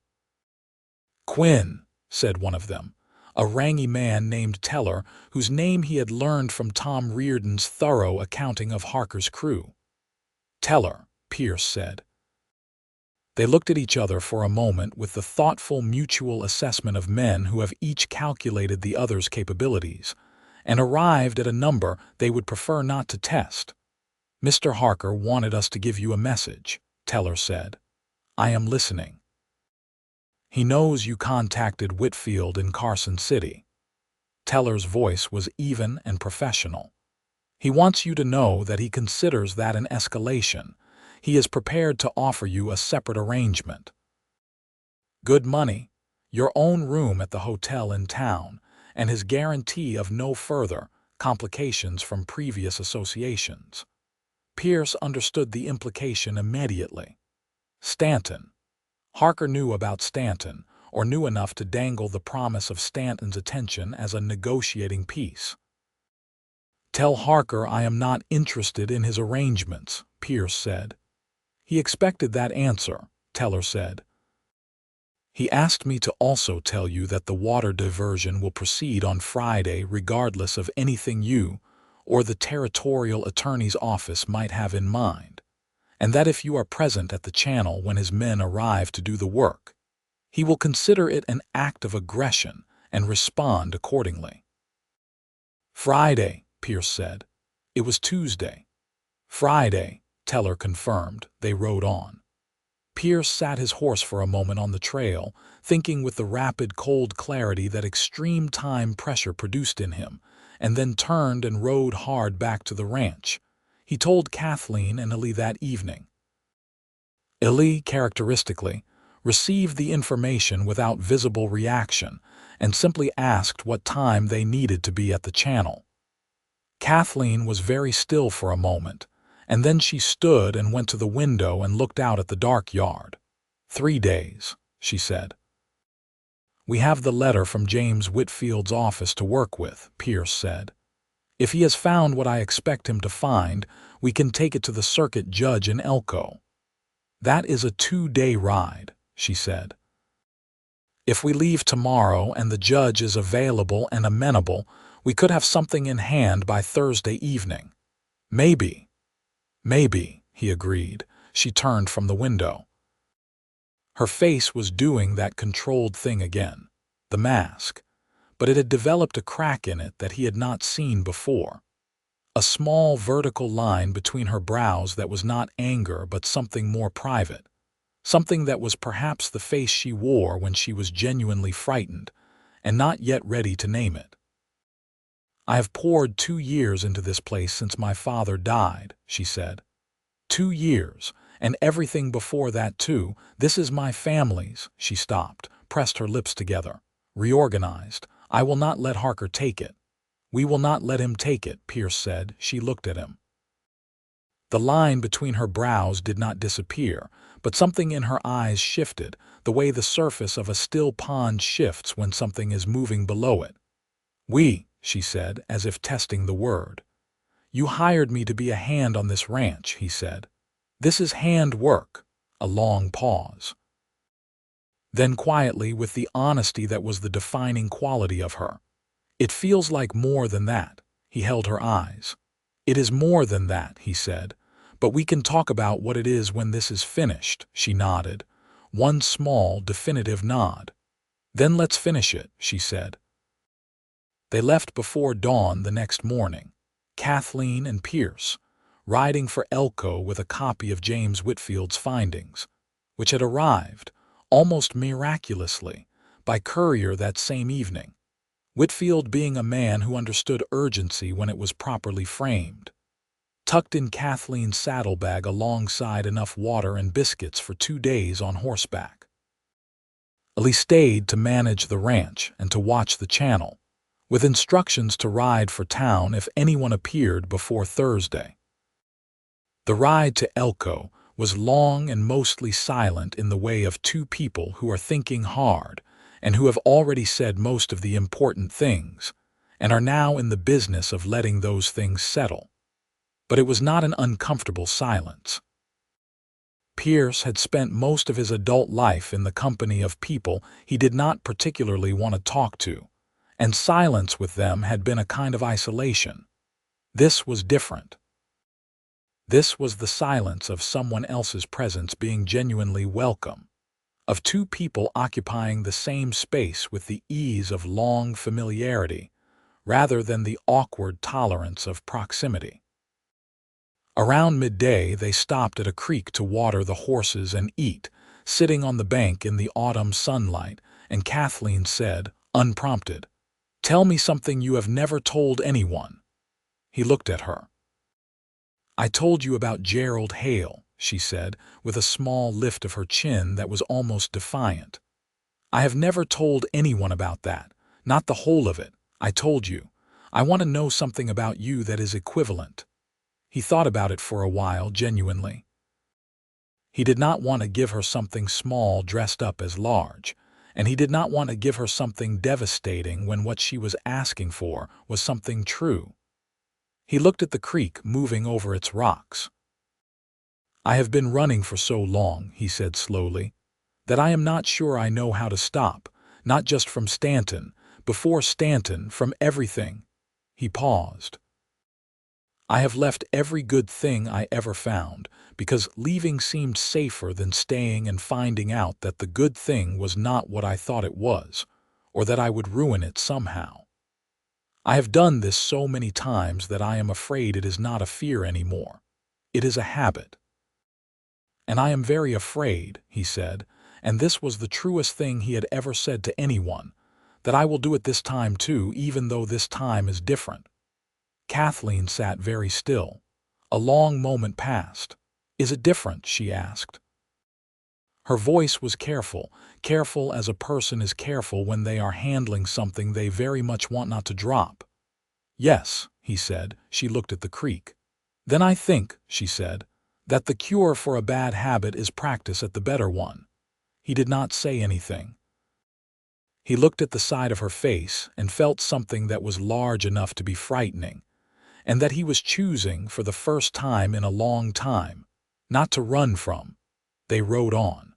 "Quinn," said one of them, a rangy man named Teller, whose name he had learned from Tom Reardon's thorough accounting of Harker's crew. "Teller," Pierce said. They looked at each other for a moment with the thoughtful mutual assessment of men who have each calculated the other's capabilities, and arrived at a number they would prefer not to test. "Mr. Harker wanted us to give you a message," Teller said. "I am listening." "He knows you contacted Whitfield in Carson City." Teller's voice was even and professional. "He wants you to know that he considers that an escalation. He is prepared to offer you a separate arrangement. Good money, your own room at the hotel in town, and his guarantee of no further complications from previous associations." Pierce understood the implication immediately. Stanton. Harker knew about Stanton, or knew enough to dangle the promise of Stanton's attention as a negotiating piece. "Tell Harker I am not interested in his arrangements," Pierce said. "He expected that answer," Teller said. "He asked me to also tell you that the water diversion will proceed on Friday regardless of anything you or the territorial attorney's office might have in mind, and that if you are present at the channel when his men arrive to do the work, he will consider it an act of aggression and respond accordingly." "Friday," Pierce said. "It was Tuesday." "Friday," Teller confirmed. They rode on. Pierce sat his horse for a moment on the trail, thinking with the rapid, cold clarity that extreme time pressure produced in him, and then turned and rode hard back to the ranch. He told Kathleen and Ely that evening. Ely, characteristically, received the information without visible reaction and simply asked what time they needed to be at the channel. Kathleen was very still for a moment, and then she stood and went to the window and looked out at the dark yard. 3 days, she said. "We have the letter from James Whitfield's office to work with," Pierce said. "If he has found what I expect him to find, we can take it to the circuit judge in Elko." "That is a 2-day ride," she said. "If we leave tomorrow and the judge is available and amenable, we could have something in hand by Thursday evening." "Maybe." "Maybe," he agreed. She turned from the window. Her face was doing that controlled thing again, the mask, but it had developed a crack in it that he had not seen before. A small vertical line between her brows that was not anger but something more private, something that was perhaps the face she wore when she was genuinely frightened and not yet ready to name it. I have poured 2 years into this place since my father died, she said. 2 years, and everything before that too. This is my family's. She stopped, pressed her lips together, reorganized. I will not let Harker take it. We will not let him take it, Pierce said. She looked at him. The line between her brows did not disappear, but something in her eyes shifted, the way the surface of a still pond shifts when something is moving below it. We, she said, as if testing the word. You hired me to be a hand on this ranch, he said. This is hand work. A long pause. Then quietly, with the honesty that was the defining quality of her. It feels like more than that. He held her eyes. It is more than that, he said. But we can talk about what it is when this is finished, she nodded. One small, definitive nod. Then let's finish it, she said. They left before dawn the next morning, Kathleen and Pierce, riding for Elko with a copy of James Whitfield's findings, which had arrived, almost miraculously, by courier that same evening. Whitfield being a man who understood urgency when it was properly framed. Tucked in Kathleen's saddlebag alongside enough water and biscuits for 2 days on horseback. Ellie stayed to manage the ranch and to watch the channel, with instructions to ride for town if anyone appeared before Thursday. The ride to Elko was long and mostly silent in the way of two people who are thinking hard and who have already said most of the important things and are now in the business of letting those things settle. But it was not an uncomfortable silence. Pierce had spent most of his adult life in the company of people he did not particularly want to talk to, and silence with them had been a kind of isolation. This was different. This was the silence of someone else's presence being genuinely welcome, of two people occupying the same space with the ease of long familiarity, rather than the awkward tolerance of proximity. Around midday they stopped at a creek to water the horses and eat, sitting on the bank in the autumn sunlight, and Kathleen said, unprompted, "Tell me something you have never told anyone." He looked at her. "I told you about Gerald Hale," she said, with a small lift of her chin that was almost defiant. "I have never told anyone about that, not the whole of it. I told you. I want to know something about you that is equivalent." He thought about it for a while, genuinely. He did not want to give her something small dressed up as large, and he did not want to give her something devastating when what she was asking for was something true. He looked at the creek moving over its rocks. "I have been running for so long," he said slowly, "that I am not sure I know how to stop, not just from Stanton, before Stanton, from everything." He paused. "I have left every good thing I ever found, because leaving seemed safer than staying and finding out that the good thing was not what I thought it was, or that I would ruin it somehow. I have done this so many times that I am afraid it is not a fear anymore. It is a habit. And I am very afraid," he said, and this was the truest thing he had ever said to anyone, "that I will do it this time too, even though this time is different." Kathleen sat very still. A long moment passed. "Is it different?" she asked. Her voice was careful, careful as a person is careful when they are handling something they very much want not to drop. "Yes," he said. She looked at the creek. "Then I think," she said, "that the cure for a bad habit is practice at the better one." He did not say anything. He looked at the side of her face and felt something that was large enough to be frightening, and that he was choosing, for the first time in a long time, not to run from. They rode on.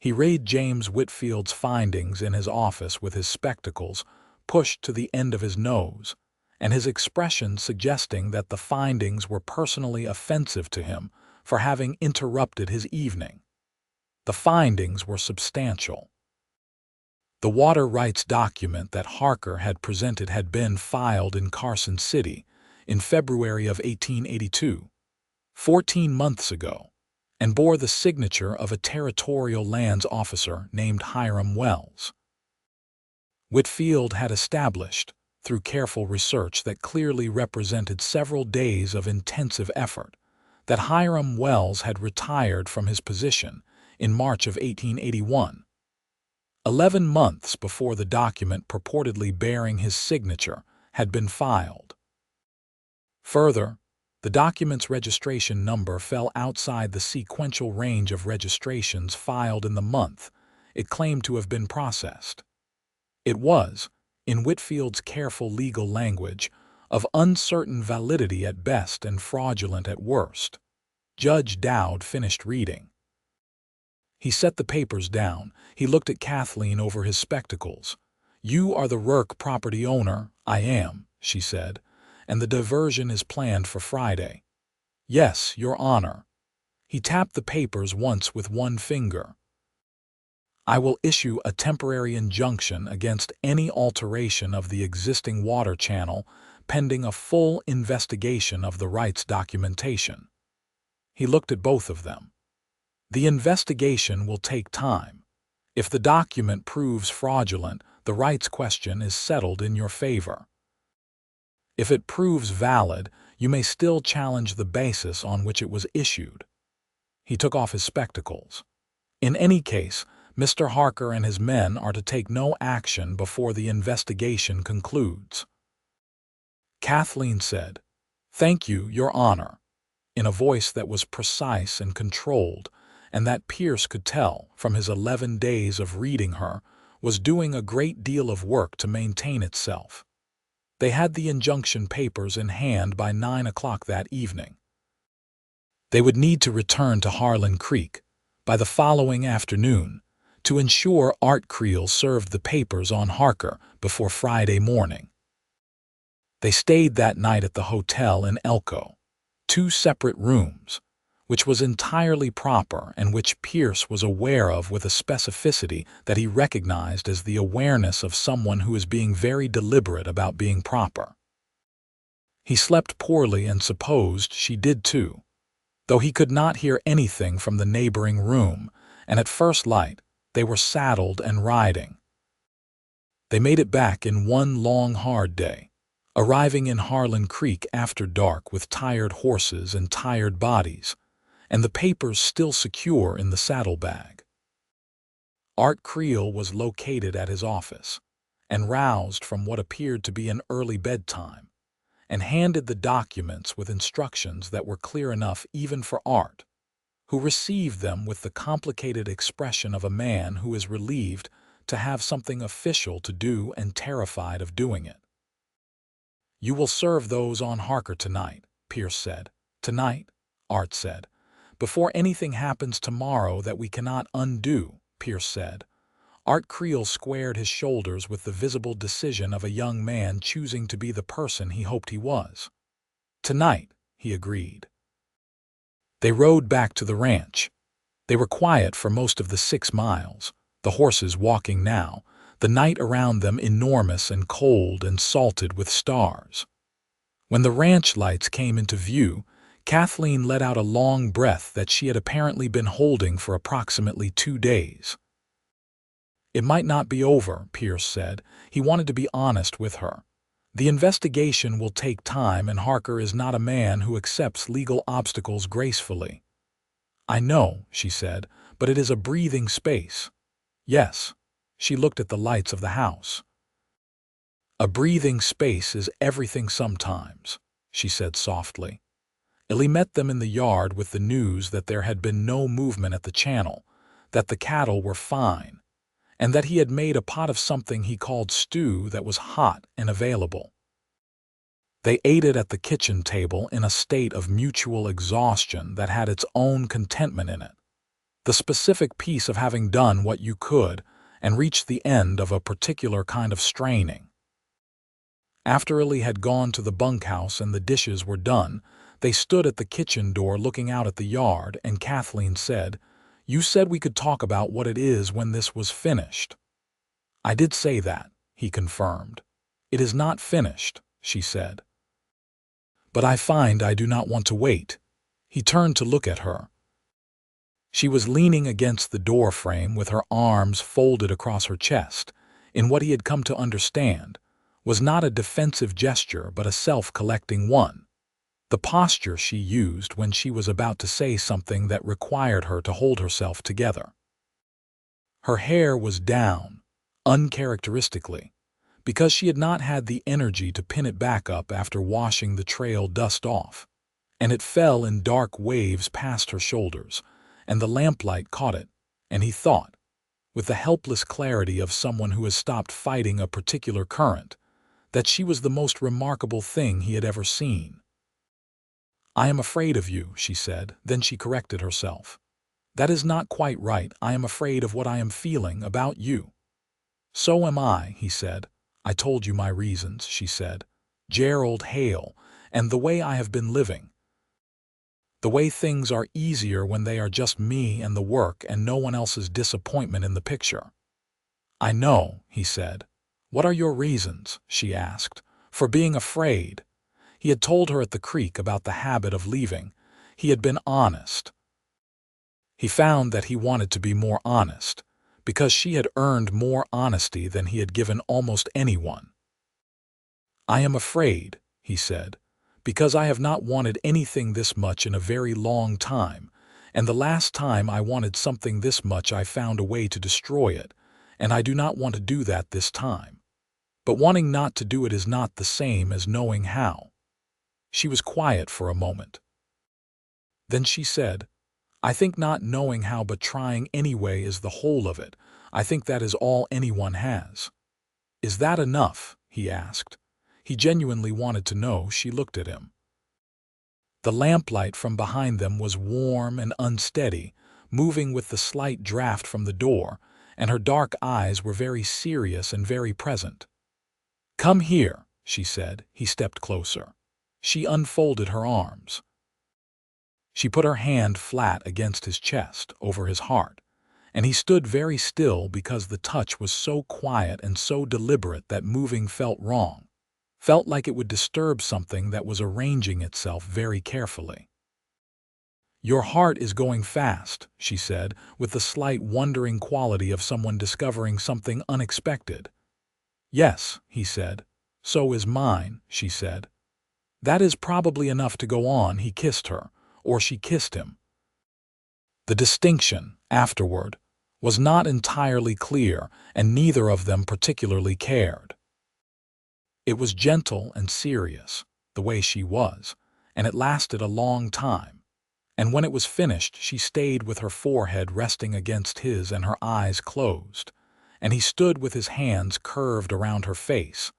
He read James Whitfield's findings in his office with his spectacles pushed to the end of his nose, and his expression suggesting that the findings were personally offensive to him for having interrupted his evening. The findings were substantial. The water rights document that Harker had presented had been filed in Carson City in February of 1882, 14 months ago, and bore the signature of a territorial lands officer named Hiram Wells. Whitfield had established, through careful research that clearly represented several days of intensive effort, that Hiram Wells had retired from his position in March of 1881, 11 months before the document purportedly bearing his signature had been filed. Further, the document's registration number fell outside the sequential range of registrations filed in the month it claimed to have been processed. It was, in Whitfield's careful legal language, of uncertain validity at best and fraudulent at worst. Judge Dowd finished reading. He set the papers down. He looked at Kathleen over his spectacles. "You are the Rourke property owner." "I am," she said. "And the diversion is planned for Friday." "Yes, Your Honor." He tapped the papers once with one finger. "I will issue a temporary injunction against any alteration of the existing water channel pending a full investigation of the rights documentation." He looked at both of them. "The investigation will take time. If the document proves fraudulent, the rights question is settled in your favor. If it proves valid, you may still challenge the basis on which it was issued." He took off his spectacles. "In any case, Mr. Harker and his men are to take no action before the investigation concludes." Kathleen said, "Thank you, Your Honor," in a voice that was precise and controlled, and that Pierce could tell, from his 11 days of reading her, was doing a great deal of work to maintain itself. They had the injunction papers in hand by 9 o'clock that evening. They would need to return to Harlan Creek by the following afternoon to ensure Art Creel served the papers on Harker before Friday morning. They stayed that night at the hotel in Elko, 2 separate rooms, which was entirely proper and which Pierce was aware of with a specificity that he recognized as the awareness of someone who is being very deliberate about being proper. He slept poorly and supposed she did too, though he could not hear anything from the neighboring room, and at first light they were saddled and riding. They made it back in one long hard day, arriving in Harlan Creek after dark with tired horses and tired bodies, and the papers still secure in the saddlebag. Art Creel was located at his office, and roused from what appeared to be an early bedtime, and handed the documents with instructions that were clear enough even for Art, who received them with the complicated expression of a man who is relieved to have something official to do and terrified of doing it. "You will serve those on Harker tonight," Pierce said. "Tonight?" Art said. "Before anything happens tomorrow that we cannot undo," Pierce said. Art Creel squared his shoulders with the visible decision of a young man choosing to be the person he hoped he was. "Tonight," he agreed. They rode back to the ranch. They were quiet for most of the 6 miles, the horses walking now, the night around them enormous and cold and salted with stars. When the ranch lights came into view, Kathleen let out a long breath that she had apparently been holding for approximately 2 days. "It might not be over," Pierce said. He wanted to be honest with her. "The investigation will take time, and Harker is not a man who accepts legal obstacles gracefully." "I know," she said, "but it is a breathing space." "Yes." She looked at the lights of the house. "A breathing space is everything sometimes," she said softly. Ellie met them in the yard with the news that there had been no movement at the channel, that the cattle were fine, and that he had made a pot of something he called stew that was hot and available. They ate it at the kitchen table in a state of mutual exhaustion that had its own contentment in it. The specific piece of having done what you could and reached the end of a particular kind of straining. After Ellie had gone to the bunkhouse and the dishes were done, they stood at the kitchen door looking out at the yard, and Kathleen said, "You said we could talk about what it is when this was finished." "I did say that," he confirmed. "It is not finished," she said. "But I find I do not want to wait." He turned to look at her. She was leaning against the door frame with her arms folded across her chest, in what he had come to understand was not a defensive gesture but a self-collecting one. The posture she used when she was about to say something that required her to hold herself together. Her hair was down, uncharacteristically, because she had not had the energy to pin it back up after washing the trail dust off, and it fell in dark waves past her shoulders, and the lamplight caught it, and he thought, with the helpless clarity of someone who has stopped fighting a particular current, that she was the most remarkable thing he had ever seen. "I am afraid of you," she said, then she corrected herself. "That is not quite right. I am afraid of what I am feeling about you." "So am I," he said. "I told you my reasons," she said. "Gerald Hale, and the way I have been living. The way things are easier when they are just me and the work and no one else's disappointment in the picture." "I know," he said. "What are your reasons?" she asked. "For being afraid." He had told her at the creek about the habit of leaving. He had been honest. He found that he wanted to be more honest, because she had earned more honesty than he had given almost anyone. "I am afraid," he said, "because I have not wanted anything this much in a very long time, and the last time I wanted something this much I found a way to destroy it, and I do not want to do that this time. But wanting not to do it is not the same as knowing how." She was quiet for a moment. Then she said, "I think not knowing how but trying anyway is the whole of it. I think that is all anyone has." "Is that enough?" he asked. He genuinely wanted to know. She looked at him. The lamplight from behind them was warm and unsteady, moving with the slight draft from the door, and her dark eyes were very serious and very present. "Come here," she said. He stepped closer. She unfolded her arms. She put her hand flat against his chest, over his heart, and he stood very still because the touch was so quiet and so deliberate that moving felt wrong, felt like it would disturb something that was arranging itself very carefully. "Your heart is going fast," she said, with the slight wondering quality of someone discovering something unexpected. "Yes," he said. "So is mine," she said. "That is probably enough to go on." He kissed her, or she kissed him. The distinction, afterward, was not entirely clear, and neither of them particularly cared. It was gentle and serious, the way she was, and it lasted a long time. And when it was finished, she stayed with her forehead resting against his and her eyes closed, and he stood with his hands curved around her face,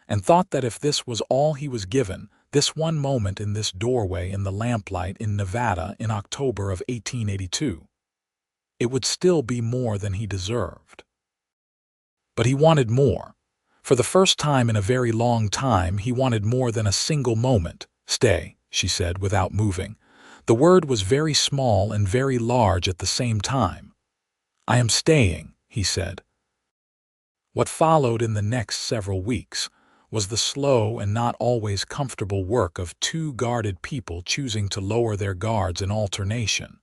and thought that if this was all he was given, this one moment in this doorway in the lamplight in Nevada in October of 1882, it would still be more than he deserved. But he wanted more. For the first time in a very long time, he wanted more than a single moment. "Stay," she said without moving. The word was very small and very large at the same time. "I am staying," he said. What followed in the next several weeks was the slow and not always comfortable work of two guarded people choosing to lower their guards in alternation,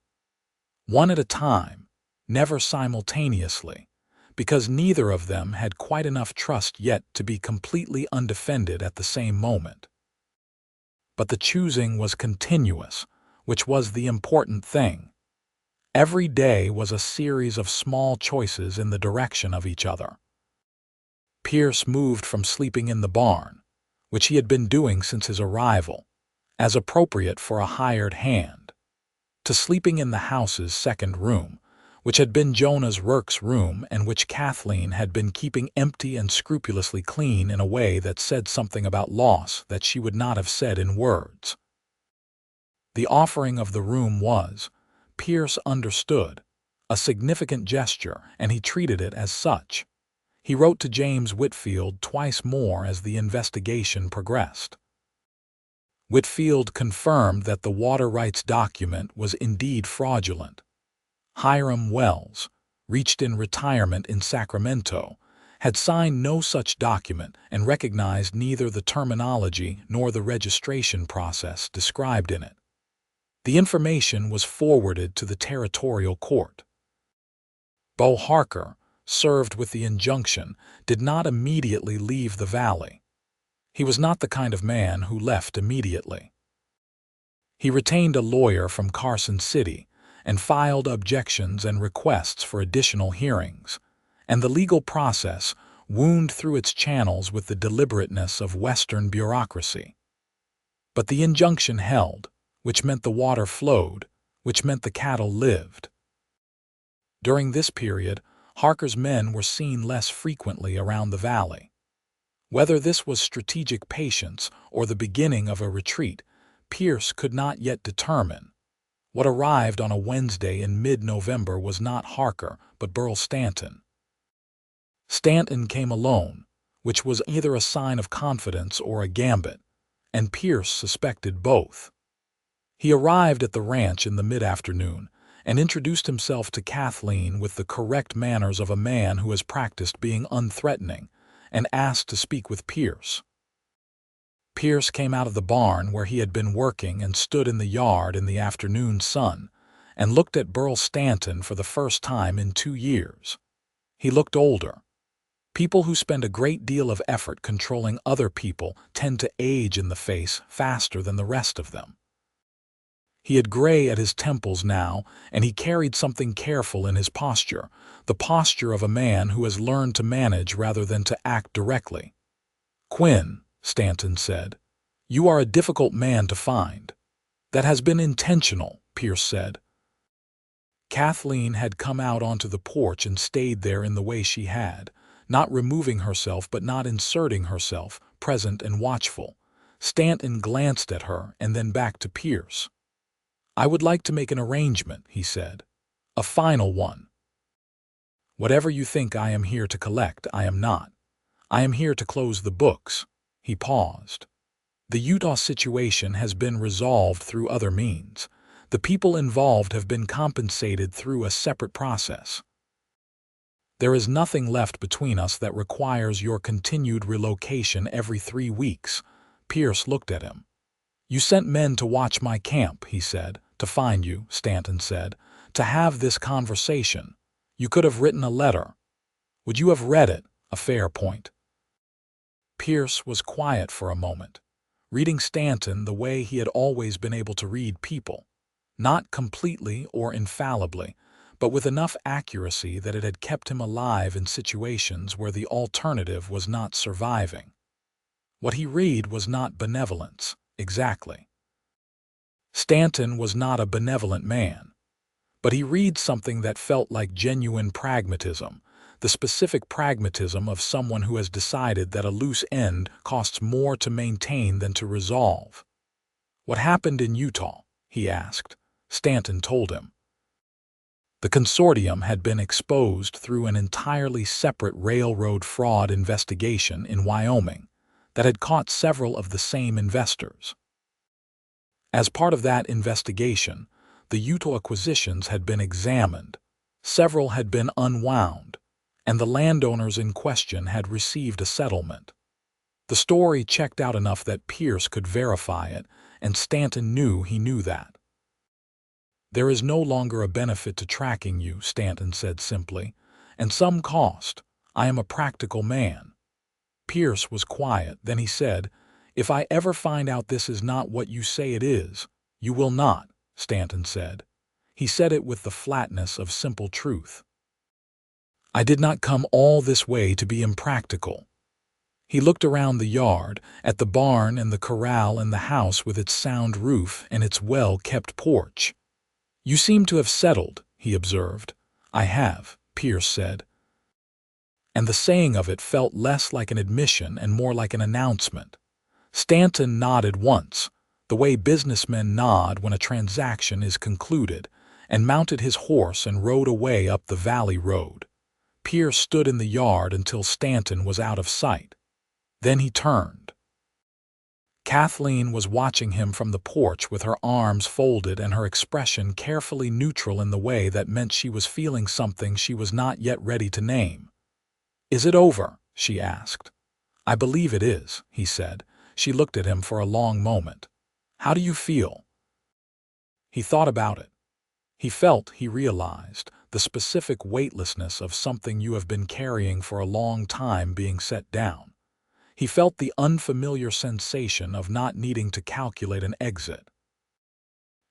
one at a time, never simultaneously, because neither of them had quite enough trust yet to be completely undefended at the same moment. But the choosing was continuous, which was the important thing. Every day was a series of small choices in the direction of each other. Pierce moved from sleeping in the barn, which he had been doing since his arrival, as appropriate for a hired hand, to sleeping in the house's second room, which had been Jonah's Rourke's room and which Kathleen had been keeping empty and scrupulously clean in a way that said something about loss that she would not have said in words. The offering of the room was, Pierce understood, a significant gesture, and he treated it as such. He wrote to James Whitfield twice more as the investigation progressed. Whitfield confirmed that the water rights document was indeed fraudulent. Hiram Wells, reached in retirement in Sacramento, had signed no such document and recognized neither the terminology nor the registration process described in it. The information was forwarded to the territorial court. Bo Harker, served with the injunction, did not immediately leave the valley. He was not the kind of man who left immediately. He retained a lawyer from Carson City and filed objections and requests for additional hearings, and the legal process wound through its channels with the deliberateness of Western bureaucracy. But the injunction held, which meant the water flowed, which meant the cattle lived. During this period, Harker's men were seen less frequently around the valley. Whether this was strategic patience or the beginning of a retreat, Pierce could not yet determine. What arrived on a Wednesday in mid-November was not Harker, but Burl Stanton. Stanton came alone, which was either a sign of confidence or a gambit, and Pierce suspected both. He arrived at the ranch in the mid-afternoon and introduced himself to Kathleen with the correct manners of a man who has practiced being unthreatening, and asked to speak with Pierce. Pierce came out of the barn where he had been working and stood in the yard in the afternoon sun and looked at Burl Stanton for the first time in 2 years. He looked older. People who spend a great deal of effort controlling other people tend to age in the face faster than the rest of them. He had gray at his temples now, and he carried something careful in his posture, the posture of a man who has learned to manage rather than to act directly. "Quinn," Stanton said, "you are a difficult man to find." "That has been intentional," Pierce said. Kathleen had come out onto the porch and stayed there in the way she had, not removing herself but not inserting herself, present and watchful. Stanton glanced at her and then back to Pierce. "I would like to make an arrangement," he said. "A final one. Whatever you think I am here to collect, I am not. I am here to close the books." He paused. "The Utah situation has been resolved through other means. The people involved have been compensated through a separate process. There is nothing left between us that requires your continued relocation every 3 weeks." Pierce looked at him. "You sent men to watch my camp," he said. "To find you," Stanton said. "To have this conversation. You could have written a letter. Would you have read it? A fair point." Pierce was quiet for a moment, reading Stanton the way he had always been able to read people. Not completely or infallibly, but with enough accuracy that it had kept him alive in situations where the alternative was not surviving. What he read was not benevolence, exactly. Stanton was not a benevolent man, but he read something that felt like genuine pragmatism, the specific pragmatism of someone who has decided that a loose end costs more to maintain than to resolve. "What happened in Utah?" he asked. Stanton told him. The consortium had been exposed through an entirely separate railroad fraud investigation in Wyoming that had caught several of the same investors. As part of that investigation, the Utah acquisitions had been examined, several had been unwound, and the landowners in question had received a settlement. The story checked out enough that Pierce could verify it, and Stanton knew he knew that. "There is no longer a benefit to tracking you," Stanton said simply, "and some cost. I am a practical man." Pierce was quiet, then he said, "If I ever find out this is not what you say it is, you will not," Stanton said. He said it with the flatness of simple truth. "I did not come all this way to be impractical." He looked around the yard, at the barn and the corral and the house with its sound roof and its well-kept porch. "You seem to have settled," he observed. "I have," Pierce said. And the saying of it felt less like an admission and more like an announcement. Stanton nodded once, the way businessmen nod when a transaction is concluded, and mounted his horse and rode away up the valley road. Pierce stood in the yard until Stanton was out of sight. Then he turned. Kathleen was watching him from the porch with her arms folded and her expression carefully neutral in the way that meant she was feeling something she was not yet ready to name. "Is it over?" she asked. "I believe it is," he said. She looked at him for a long moment. "How do you feel?" He thought about it. He felt, he realized, the specific weightlessness of something you have been carrying for a long time being set down. He felt the unfamiliar sensation of not needing to calculate an exit.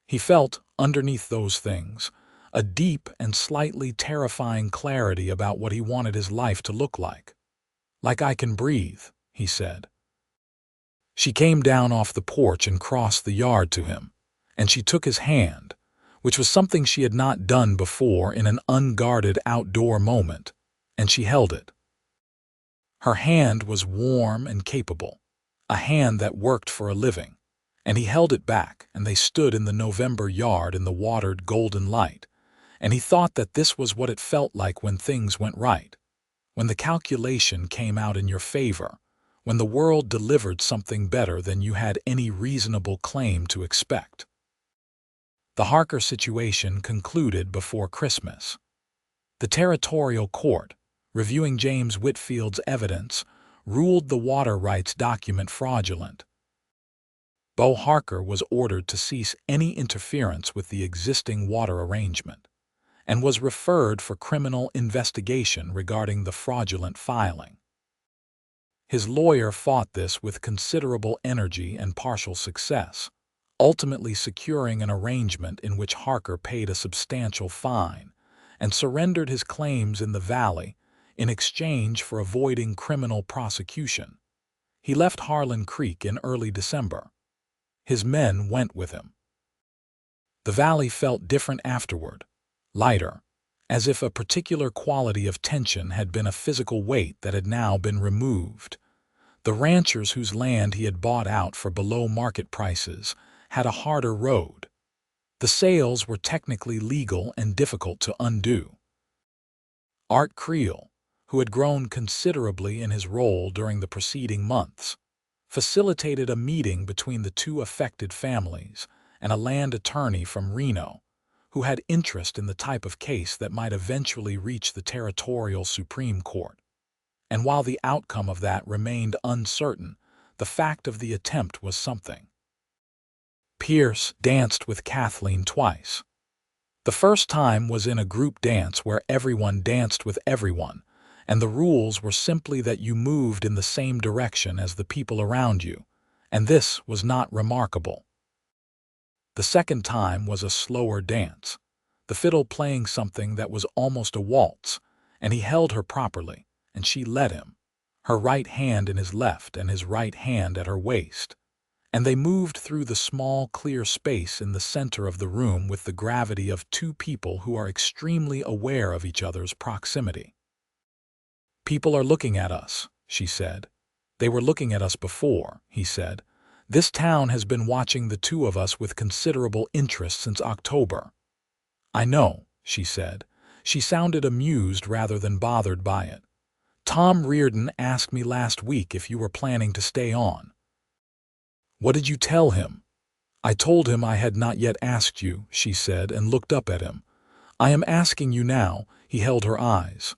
He felt, underneath those things, a deep and slightly terrifying clarity about what he wanted his life to look like. "Like I can breathe," he said. She came down off the porch and crossed the yard to him, and she took his hand, which was something she had not done before in an unguarded outdoor moment, and she held it. Her hand was warm and capable, a hand that worked for a living, and he held it back, and they stood in the November yard in the watered golden light, and he thought that this was what it felt like when things went right, when the calculation came out in your favor, when the world delivered something better than you had any reasonable claim to expect. The Harker situation concluded before Christmas. The territorial court, reviewing James Whitfield's evidence, ruled the water rights document fraudulent. Bo Harker was ordered to cease any interference with the existing water arrangement, and was referred for criminal investigation regarding the fraudulent filing. His lawyer fought this with considerable energy and partial success, ultimately securing an arrangement in which Harker paid a substantial fine and surrendered his claims in the valley in exchange for avoiding criminal prosecution. He left Harlan Creek in early December. His men went with him. The valley felt different afterward, lighter, as if a particular quality of tension had been a physical weight that had now been removed. The ranchers whose land he had bought out for below-market prices had a harder road. The sales were technically legal and difficult to undo. Art Creel, who had grown considerably in his role during the preceding months, facilitated a meeting between the two affected families and a land attorney from Reno, who had interest in the type of case that might eventually reach the territorial Supreme Court. And while the outcome of that remained uncertain, the fact of the attempt was something. Pierce danced with Kathleen twice. The first time was in a group dance where everyone danced with everyone, and the rules were simply that you moved in the same direction as the people around you, and this was not remarkable. The second time was a slower dance, the fiddle playing something that was almost a waltz, and he held her properly, and she led him, her right hand in his left and his right hand at her waist, and they moved through the small, clear space in the center of the room with the gravity of two people who are extremely aware of each other's proximity. "People are looking at us," she said. "They were looking at us before," he said. "This town has been watching the two of us with considerable interest since October." "I know," she said. She sounded amused rather than bothered by it. "Tom Reardon asked me last week if you were planning to stay on." "What did you tell him?" "I told him I had not yet asked you," she said, and looked up at him. "I am asking you now." He held her eyes.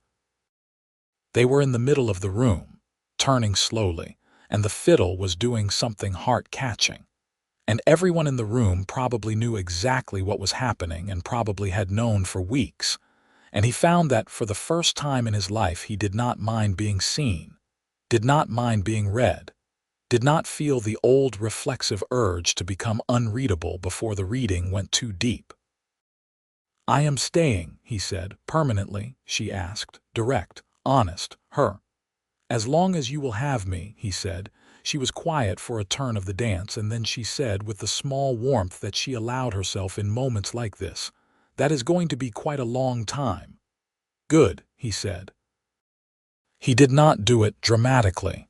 They were in the middle of the room, turning slowly, and the fiddle was doing something heart-catching. And everyone in the room probably knew exactly what was happening and probably had known for weeks. And he found that for the first time in his life he did not mind being seen, did not mind being read, did not feel the old reflexive urge to become unreadable before the reading went too deep. "I am staying," he said. "Permanently?" she asked, direct, honest, her. "As long as you will have me," he said. She was quiet for a turn of the dance, and then she said with the small warmth that she allowed herself in moments like this, "That is going to be quite a long time." "Good," he said. He did not do it dramatically.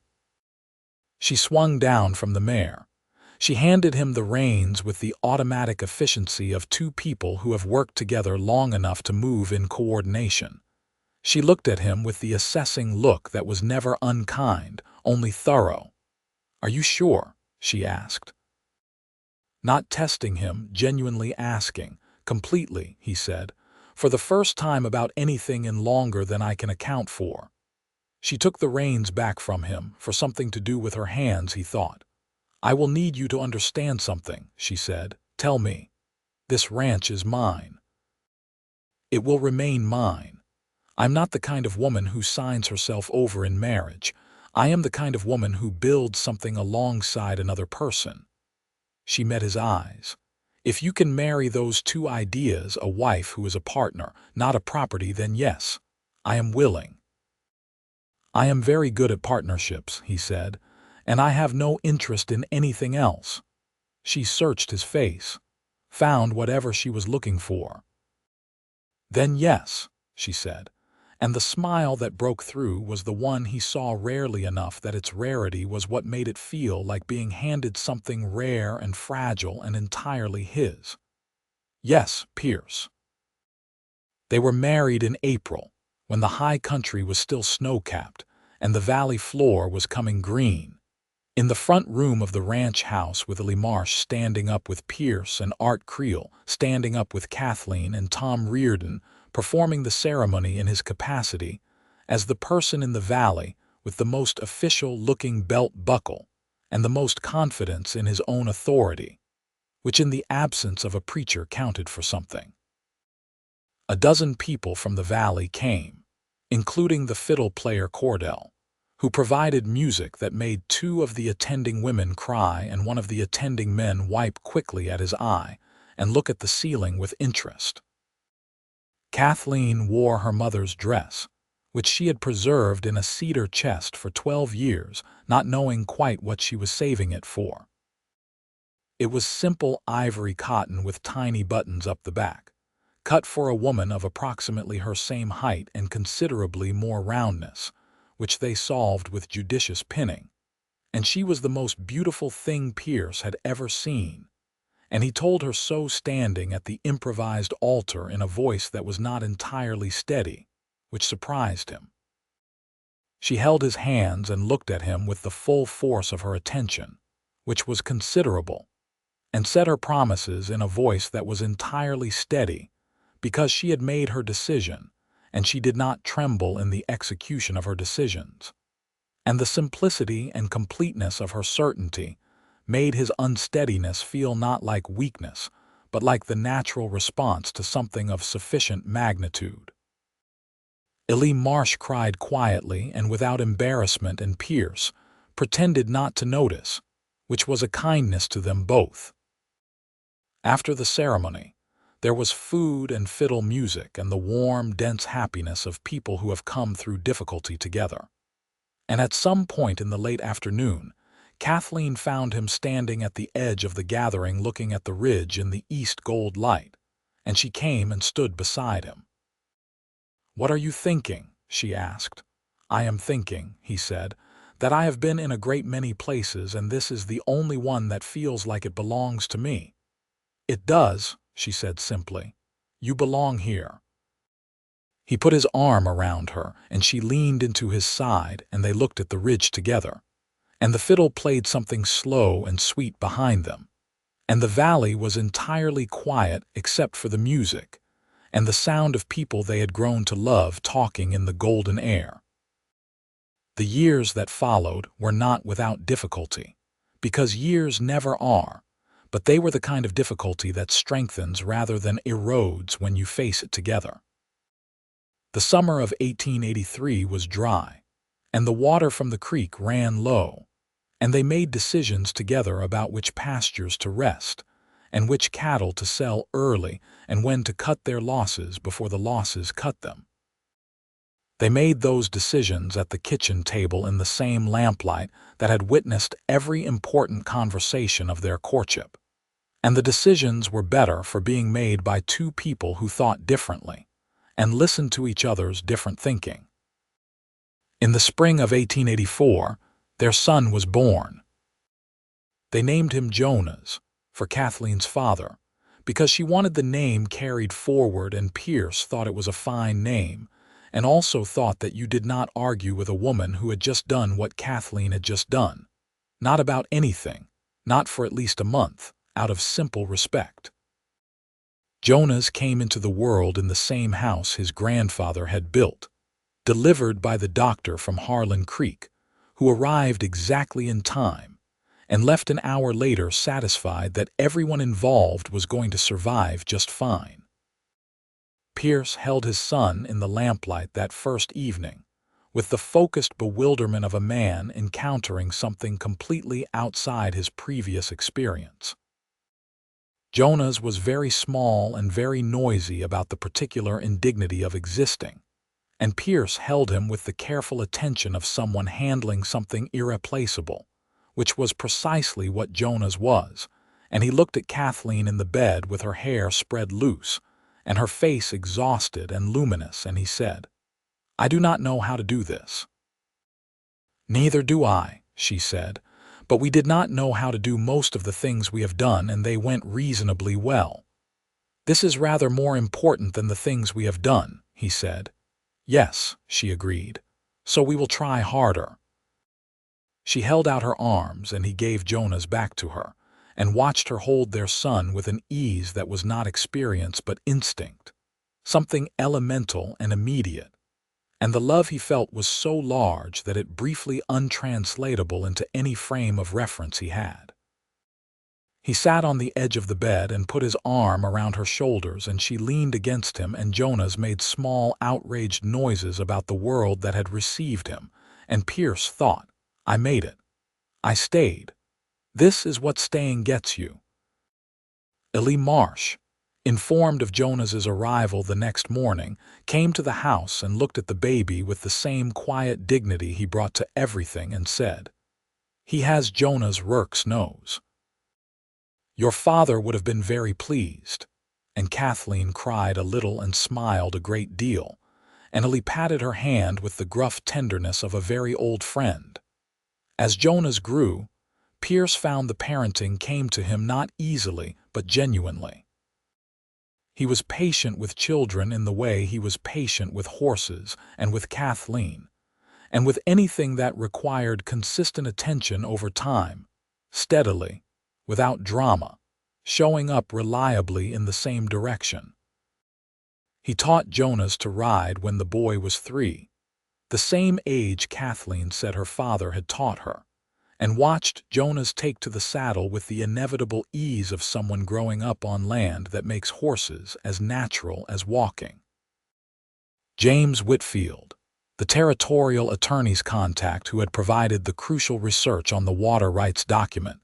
She swung down from the mare. She handed him the reins with the automatic efficiency of two people who have worked together long enough to move in coordination. She looked at him with the assessing look that was never unkind, only thorough. "Are you sure?" she asked. Not testing him, genuinely asking. "Completely," he said. "For the first time about anything in longer than I can account for." She took the reins back from him, for something to do with her hands, he thought. "I will need you to understand something," she said. "Tell me. This ranch is mine. It will remain mine. I'm not the kind of woman who signs herself over in marriage. I am the kind of woman who builds something alongside another person." She met his eyes. "If you can marry those two ideas, a wife who is a partner, not a property, then yes, I am willing." "I am very good at partnerships," he said, "and I have no interest in anything else." She searched his face, found whatever she was looking for. "Then yes," she said, and the smile that broke through was the one he saw rarely enough that its rarity was what made it feel like being handed something rare and fragile and entirely his. "Yes, Pierce." They were married in April, when the high country was still snow-capped and the valley floor was coming green. In the front room of the ranch house, with Ellie Marsh standing up with Pierce and Art Creel standing up with Kathleen and Tom Reardon performing the ceremony in his capacity as the person in the valley with the most official-looking belt buckle and the most confidence in his own authority, which in the absence of a preacher counted for something. A dozen people from the valley came, including the fiddle player Cordell, who provided music that made two of the attending women cry and one of the attending men wipe quickly at his eye and look at the ceiling with interest. Kathleen wore her mother's dress, which she had preserved in a cedar chest for 12 years, not knowing quite what she was saving it for. It was simple ivory cotton with tiny buttons up the back, cut for a woman of approximately her same height and considerably more roundness, which they solved with judicious pinning, and she was the most beautiful thing Pierce had ever seen, and he told her so standing at the improvised altar in a voice that was not entirely steady, which surprised him. She held his hands and looked at him with the full force of her attention, which was considerable, and said her promises in a voice that was entirely steady because she had made her decision, and she did not tremble in the execution of her decisions. And the simplicity and completeness of her certainty made his unsteadiness feel not like weakness, but like the natural response to something of sufficient magnitude. Ellie Marsh cried quietly and without embarrassment, and Pierce pretended not to notice, which was a kindness to them both. After the ceremony, there was food and fiddle music and the warm, dense happiness of people who have come through difficulty together. And at some point in the late afternoon, Kathleen found him standing at the edge of the gathering looking at the ridge in the east gold light, and she came and stood beside him. "What are you thinking?" she asked. "I am thinking," he said, "that I have been in a great many places and this is the only one that feels like it belongs to me." "It does," she said simply. "You belong here." He put his arm around her and she leaned into his side and they looked at the ridge together. And the fiddle played something slow and sweet behind them. And the valley was entirely quiet except for the music and the sound of people they had grown to love talking in the golden air. The years that followed were not without difficulty, because years never are, but they were the kind of difficulty that strengthens rather than erodes when you face it together. The summer of 1883 was dry, and the water from the creek ran low, and they made decisions together about which pastures to rest, and which cattle to sell early, and when to cut their losses before the losses cut them. They made those decisions at the kitchen table in the same lamplight that had witnessed every important conversation of their courtship. And the decisions were better for being made by two people who thought differently and listened to each other's different thinking. In the spring of 1884, their son was born. They named him Jonas, for Kathleen's father, because she wanted the name carried forward, and Pierce thought it was a fine name, and also thought that you did not argue with a woman who had just done what Kathleen had just done, not about anything, not for at least a month, out of simple respect. Jonas came into the world in the same house his grandfather had built, delivered by the doctor from Harlan Creek, who arrived exactly in time, and left an hour later satisfied that everyone involved was going to survive just fine. Pierce held his son in the lamplight that first evening, with the focused bewilderment of a man encountering something completely outside his previous experience. Jonas was very small and very noisy about the particular indignity of existing, and Pierce held him with the careful attention of someone handling something irreplaceable, which was precisely what Jonas was, and he looked at Kathleen in the bed with her hair spread loose, and her face exhausted and luminous, and he said, "I do not know how to do this." "Neither do I," she said, "but we did not know how to do most of the things we have done, and they went reasonably well." "This is rather more important than the things we have done," he said. "Yes," she agreed, "so we will try harder." She held out her arms, and he gave Jonas back to her, and watched her hold their son with an ease that was not experience but instinct, something elemental and immediate, and the love he felt was so large that it briefly untranslatable into any frame of reference he had. He sat on the edge of the bed and put his arm around her shoulders, and she leaned against him, and Jonas made small, outraged noises about the world that had received him, and Pierce thought, "I made it. I stayed. This is what staying gets you." Ellie Marsh, informed of Jonas's arrival the next morning, came to the house and looked at the baby with the same quiet dignity he brought to everything and said, "He has Jonas Rourke's nose. Your father would have been very pleased." And Kathleen cried a little and smiled a great deal, and Ellie patted her hand with the gruff tenderness of a very old friend. As Jonas grew, Pierce found the parenting came to him not easily but genuinely. He was patient with children in the way he was patient with horses and with Kathleen, and with anything that required consistent attention over time, steadily, without drama, showing up reliably in the same direction. He taught Jonas to ride when the boy was 3, the same age Kathleen said her father had taught her, and watched Jonas take to the saddle with the inevitable ease of someone growing up on land that makes horses as natural as walking. James Whitfield, the territorial attorney's contact who had provided the crucial research on the water rights document,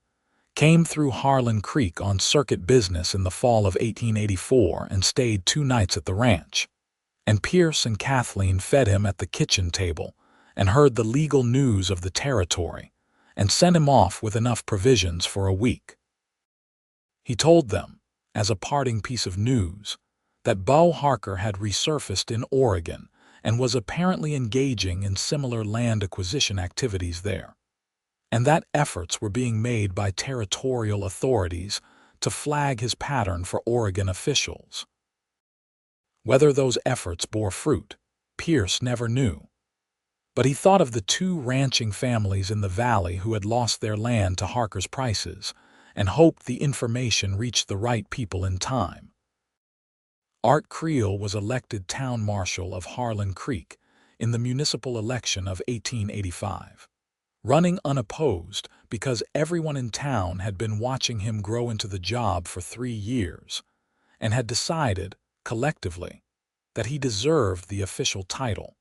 came through Harlan Creek on circuit business in the fall of 1884 and stayed 2 nights at the ranch, and Pierce and Kathleen fed him at the kitchen table and heard the legal news of the territory and sent him off with enough provisions for a week. He told them, as a parting piece of news, that Bo Harker had resurfaced in Oregon and was apparently engaging in similar land acquisition activities there, and that efforts were being made by territorial authorities to flag his pattern for Oregon officials. Whether those efforts bore fruit, Pierce never knew. But he thought of the 2 ranching families in the valley who had lost their land to Harker's prices, and hoped the information reached the right people in time. Art Creel was elected town marshal of Harlan Creek in the municipal election of 1885. Running unopposed because everyone in town had been watching him grow into the job for 3 years and had decided, collectively, that he deserved the official title.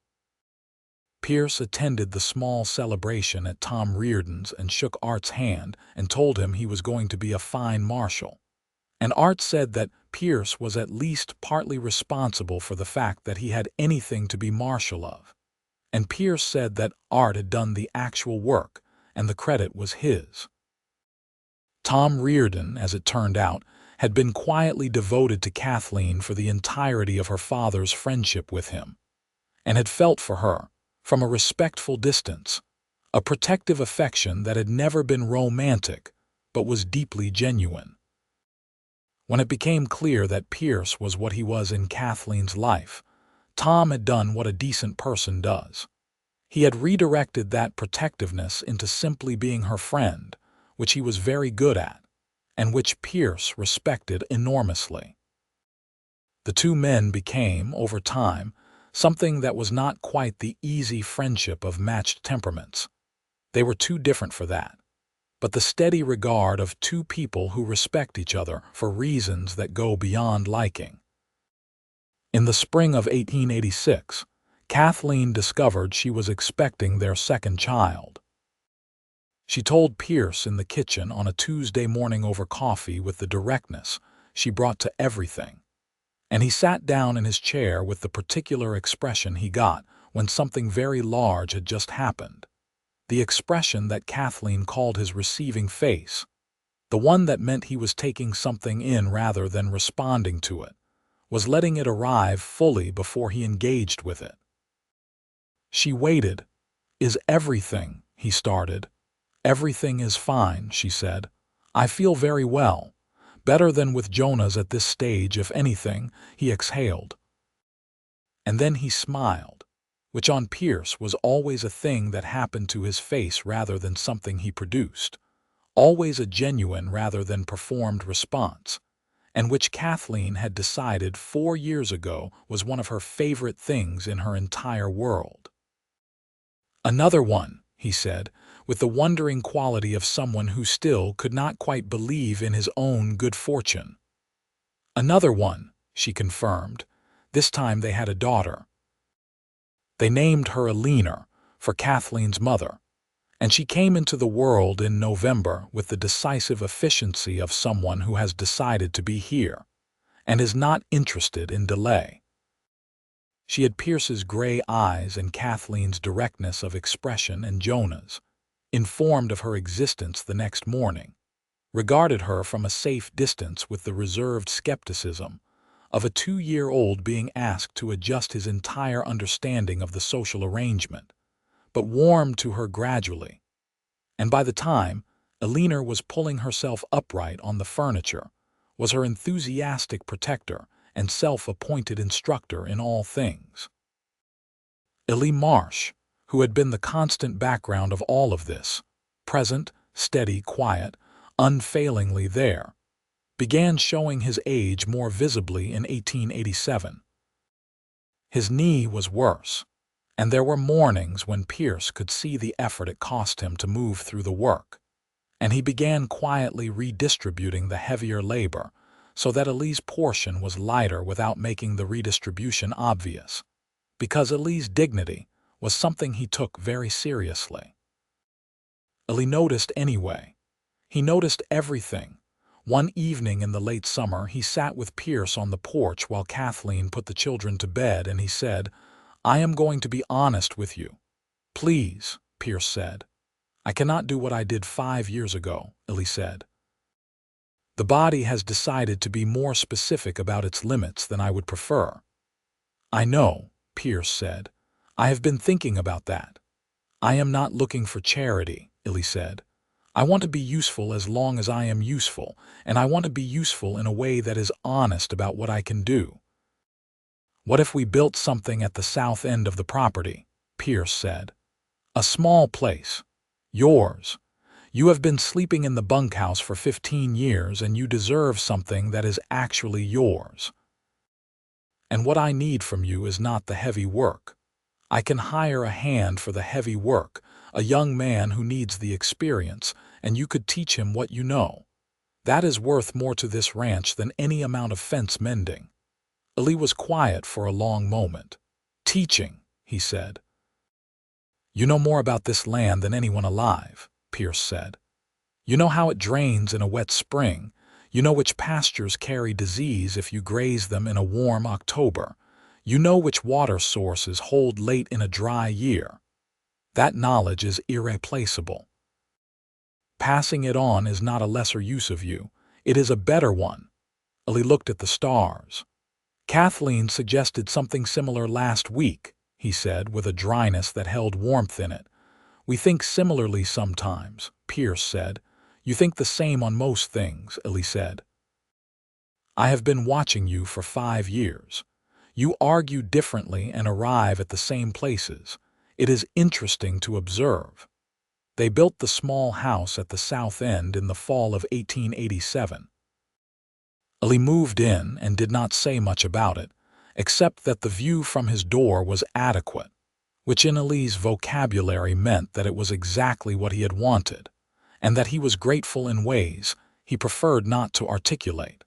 Pierce attended the small celebration at Tom Reardon's and shook Art's hand and told him he was going to be a fine marshal. And Art said that Pierce was at least partly responsible for the fact that he had anything to be marshal of. And Pierce said that Art had done the actual work, and the credit was his. Tom Reardon, as it turned out, had been quietly devoted to Kathleen for the entirety of her father's friendship with him, and had felt for her, from a respectful distance, a protective affection that had never been romantic, but was deeply genuine. When it became clear that Pierce was what he was in Kathleen's life, Tom had done what a decent person does. He had redirected that protectiveness into simply being her friend, which he was very good at, and which Pierce respected enormously. The 2 men became, over time, something that was not quite the easy friendship of matched temperaments. They were too different for that, but the steady regard of 2 people who respect each other for reasons that go beyond liking. In the spring of 1886, Kathleen discovered she was expecting their second child. She told Pierce in the kitchen on a Tuesday morning over coffee with the directness she brought to everything, and he sat down in his chair with the particular expression he got when something very large had just happened, the expression that Kathleen called his receiving face, the one that meant he was taking something in rather than responding to it, was letting it arrive fully before he engaged with it. She waited. "Is everything," he started. "Everything is fine," she said. "I feel very well. Better than with Jonah's at this stage, if anything," he exhaled. And then he smiled, which on Pierce was always a thing that happened to his face rather than something he produced, always a genuine rather than performed response, and which Kathleen had decided 4 years ago was one of her favorite things in her entire world. "Another one," he said, with the wondering quality of someone who still could not quite believe in his own good fortune. "Another one," she confirmed. This time they had a daughter. They named her Alina, for Kathleen's mother, and she came into the world in November with the decisive efficiency of someone who has decided to be here and is not interested in delay. She had Pierce's gray eyes and Kathleen's directness of expression and Jonah's, informed of her existence the next morning, regarded her from a safe distance with the reserved skepticism of a 2-year-old being asked to adjust his entire understanding of the social arrangement, but warmed to her gradually. And by the time Alina was pulling herself upright on the furniture, was her enthusiastic protector and self-appointed instructor in all things. Ellie Marsh, who had been the constant background of all of this, present, steady, quiet, unfailingly there, began showing his age more visibly in 1887. His knee was worse, and there were mornings when Pierce could see the effort it cost him to move through the work, and he began quietly redistributing the heavier labor so that Ellie's portion was lighter without making the redistribution obvious, because Ellie's dignity was something he took very seriously. Ellie noticed anyway. He noticed everything. One evening in the late summer, he sat with Pierce on the porch while Kathleen put the children to bed, and he said, "I am going to be honest with you." "Please," Pierce said. "I cannot do what I did 5 years ago," Ellie said. "The body has decided to be more specific about its limits than I would prefer." "I know," Pierce said. "I have been thinking about that." "I am not looking for charity," Ellie said. "I want to be useful as long as I am useful, and I want to be useful in a way that is honest about what I can do." "What if we built something at the south end of the property?" Pierce said. "A small place. Yours. You have been sleeping in the bunkhouse for 15 years, and you deserve something that is actually yours. And what I need from you is not the heavy work. I can hire a hand for the heavy work, a young man who needs the experience, and you could teach him what you know. That is worth more to this ranch than any amount of fence mending." Ellie was quiet for a long moment. "Teaching," he said. "You know more about this land than anyone alive," Pierce said. "You know how it drains in a wet spring. You know which pastures carry disease if you graze them in a warm October. You know which water sources hold late in a dry year. That knowledge is irreplaceable. Passing it on is not a lesser use of you. It is a better one." Ellie looked at the stars. "Kathleen suggested something similar last week," he said with a dryness that held warmth in it. "We think similarly sometimes," Pierce said. "You think the same on most things," Ellie said. "I have been watching you for 5 years. You argue differently and arrive at the same places. It is interesting to observe." They built the small house at the south end in the fall of 1887. Ellie moved in and did not say much about it, except that the view from his door was adequate, which in Ellie's vocabulary meant that it was exactly what he had wanted, and that he was grateful in ways he preferred not to articulate.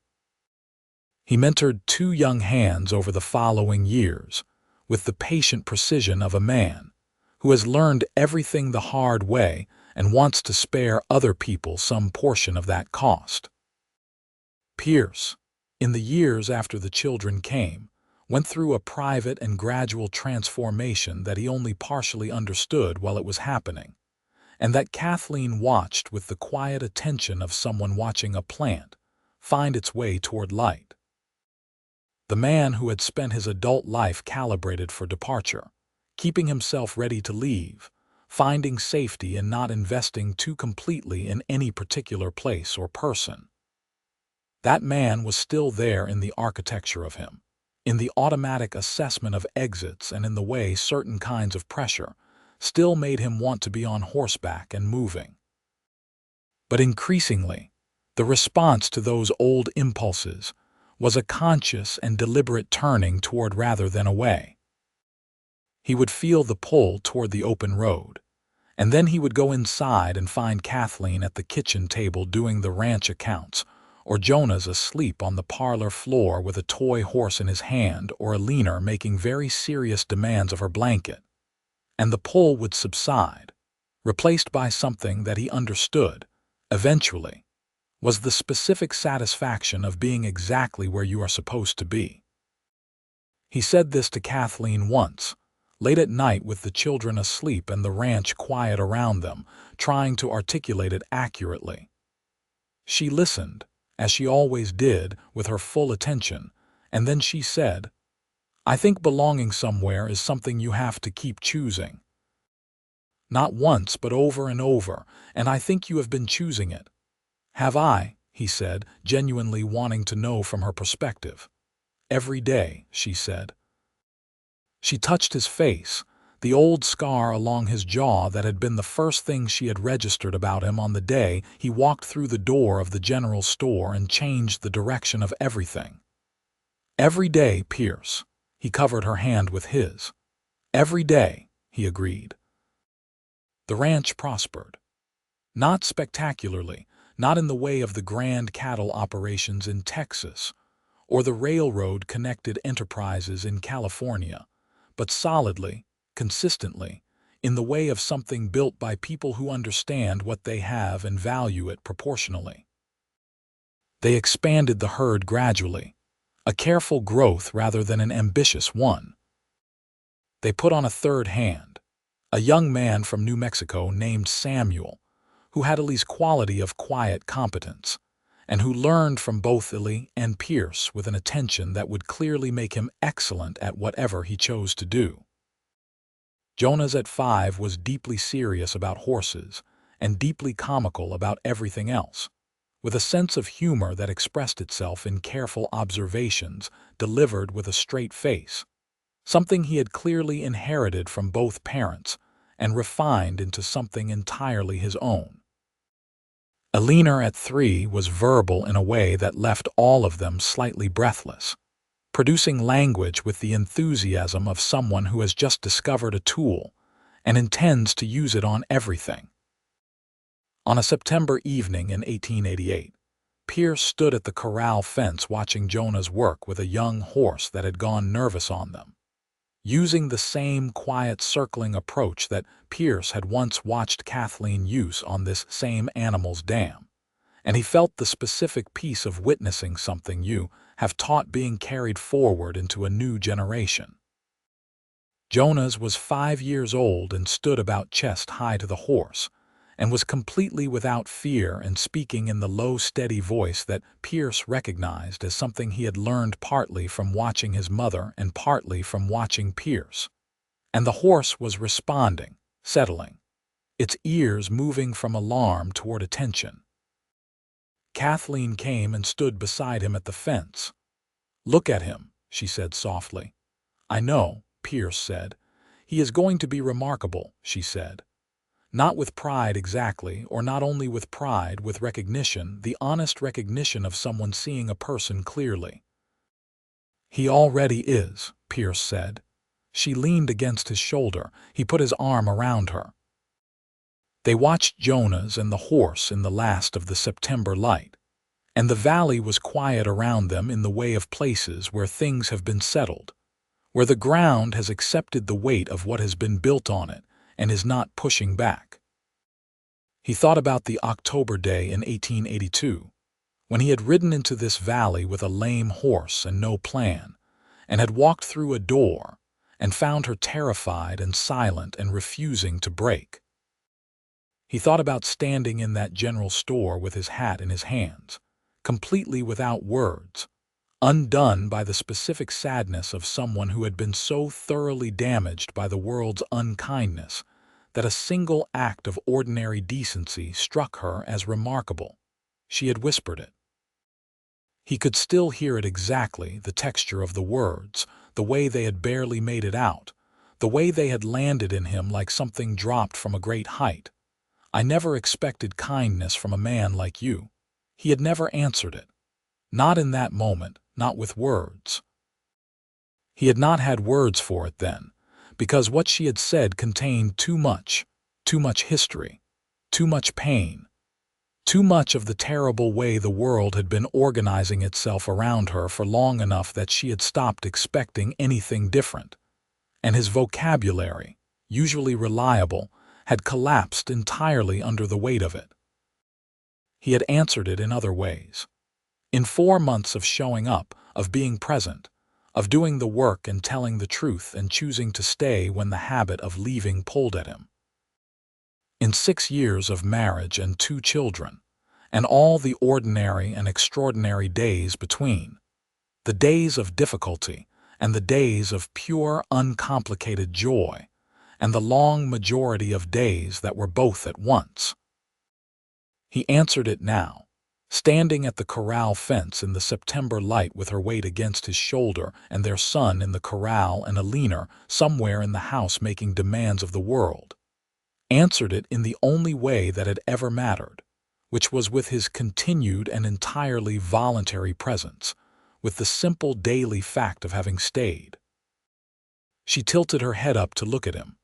He mentored 2 young hands over the following years, with the patient precision of a man who has learned everything the hard way and wants to spare other people some portion of that cost. Pierce, in the years after the children came, went through a private and gradual transformation that he only partially understood while it was happening, and that Kathleen watched with the quiet attention of someone watching a plant find its way toward light. The man who had spent his adult life calibrated for departure, keeping himself ready to leave, finding safety in not investing too completely in any particular place or person. That man was still there in the architecture of him, in the automatic assessment of exits, and in the way certain kinds of pressure still made him want to be on horseback and moving. But increasingly, the response to those old impulses was a conscious and deliberate turning toward rather than away. He would feel the pull toward the open road, and then he would go inside and find Kathleen at the kitchen table doing the ranch accounts, or Jonas asleep on the parlor floor with a toy horse in his hand, or Alina making very serious demands of her blanket. And the pull would subside, replaced by something that he understood, eventually, was the specific satisfaction of being exactly where you are supposed to be. He said this to Kathleen once, late at night with the children asleep and the ranch quiet around them, trying to articulate it accurately. She listened, as she always did, with her full attention, and then she said, "I think belonging somewhere is something you have to keep choosing. Not once, but over and over, and I think you have been choosing it." "Have I?" he said, genuinely wanting to know from her perspective. "Every day," she said. She touched his face, the old scar along his jaw that had been the first thing she had registered about him on the day he walked through the door of the general store and changed the direction of everything. "Every day, Pierce." He covered her hand with his. "Every day," he agreed. The ranch prospered. Not spectacularly, not in the way of the grand cattle operations in Texas or the railroad-connected enterprises in California, but solidly, consistently, in the way of something built by people who understand what they have and value it proportionally. They expanded the herd gradually, a careful growth rather than an ambitious one. They put on a third hand, a young man from New Mexico named Samuel, who had Ellie's quality of quiet competence, and who learned from both Ellie and Pierce with an attention that would clearly make him excellent at whatever he chose to do. Jonas at 5 was deeply serious about horses and deeply comical about everything else, with a sense of humor that expressed itself in careful observations delivered with a straight face, something he had clearly inherited from both parents and refined into something entirely his own. Alina at 3 was verbal in a way that left all of them slightly breathless, producing language with the enthusiasm of someone who has just discovered a tool and intends to use it on everything. On a September evening in 1888, Pierce stood at the corral fence watching Jonas work with a young horse that had gone nervous on them, using the same quiet circling approach that Pierce had once watched Kathleen use on this same animal's dam, and he felt the specific peace of witnessing something you have taught being carried forward into a new generation. Jonas was 5 years old and stood about chest high to the horse, and was completely without fear and speaking in the low, steady voice that Pierce recognized as something he had learned partly from watching his mother and partly from watching Pierce. And the horse was responding, settling, its ears moving from alarm toward attention. Kathleen came and stood beside him at the fence. "Look at him," she said softly. "I know," Pierce said. "He is going to be remarkable," she said. Not with pride exactly, or not only with pride, with recognition, the honest recognition of someone seeing a person clearly. "He already is," Pierce said. She leaned against his shoulder. He put his arm around her. They watched Jonas and the horse in the last of the September light, and the valley was quiet around them in the way of places where things have been settled, where the ground has accepted the weight of what has been built on it and is not pushing back. He thought about the October day in 1882, when he had ridden into this valley with a lame horse and no plan, and had walked through a door and found her terrified and silent and refusing to break. He thought about standing in that general store with his hat in his hands, completely without words, undone by the specific sadness of someone who had been so thoroughly damaged by the world's unkindness that a single act of ordinary decency struck her as remarkable. She had whispered it. He could still hear it exactly, the texture of the words, the way they had barely made it out, the way they had landed in him like something dropped from a great height. "I never expected kindness from a man like you." He had never answered it. Not in that moment, not with words. He had not had words for it then, because what she had said contained too much history, too much pain, too much of the terrible way the world had been organizing itself around her for long enough that she had stopped expecting anything different, and his vocabulary, usually reliable, had collapsed entirely under the weight of it. He had answered it in other ways. In 4 months of showing up, of being present, of doing the work and telling the truth and choosing to stay when the habit of leaving pulled at him. In 6 years of marriage and 2 children, and all the ordinary and extraordinary days between, the days of difficulty and the days of pure, uncomplicated joy, and the long majority of days that were both at once. He answered it now, standing at the corral fence in the September light with her weight against his shoulder and their son in the corral and Alina somewhere in the house making demands of the world. Answered it in the only way that had ever mattered, which was with his continued and entirely voluntary presence, with the simple daily fact of having stayed. She tilted her head up to look at him.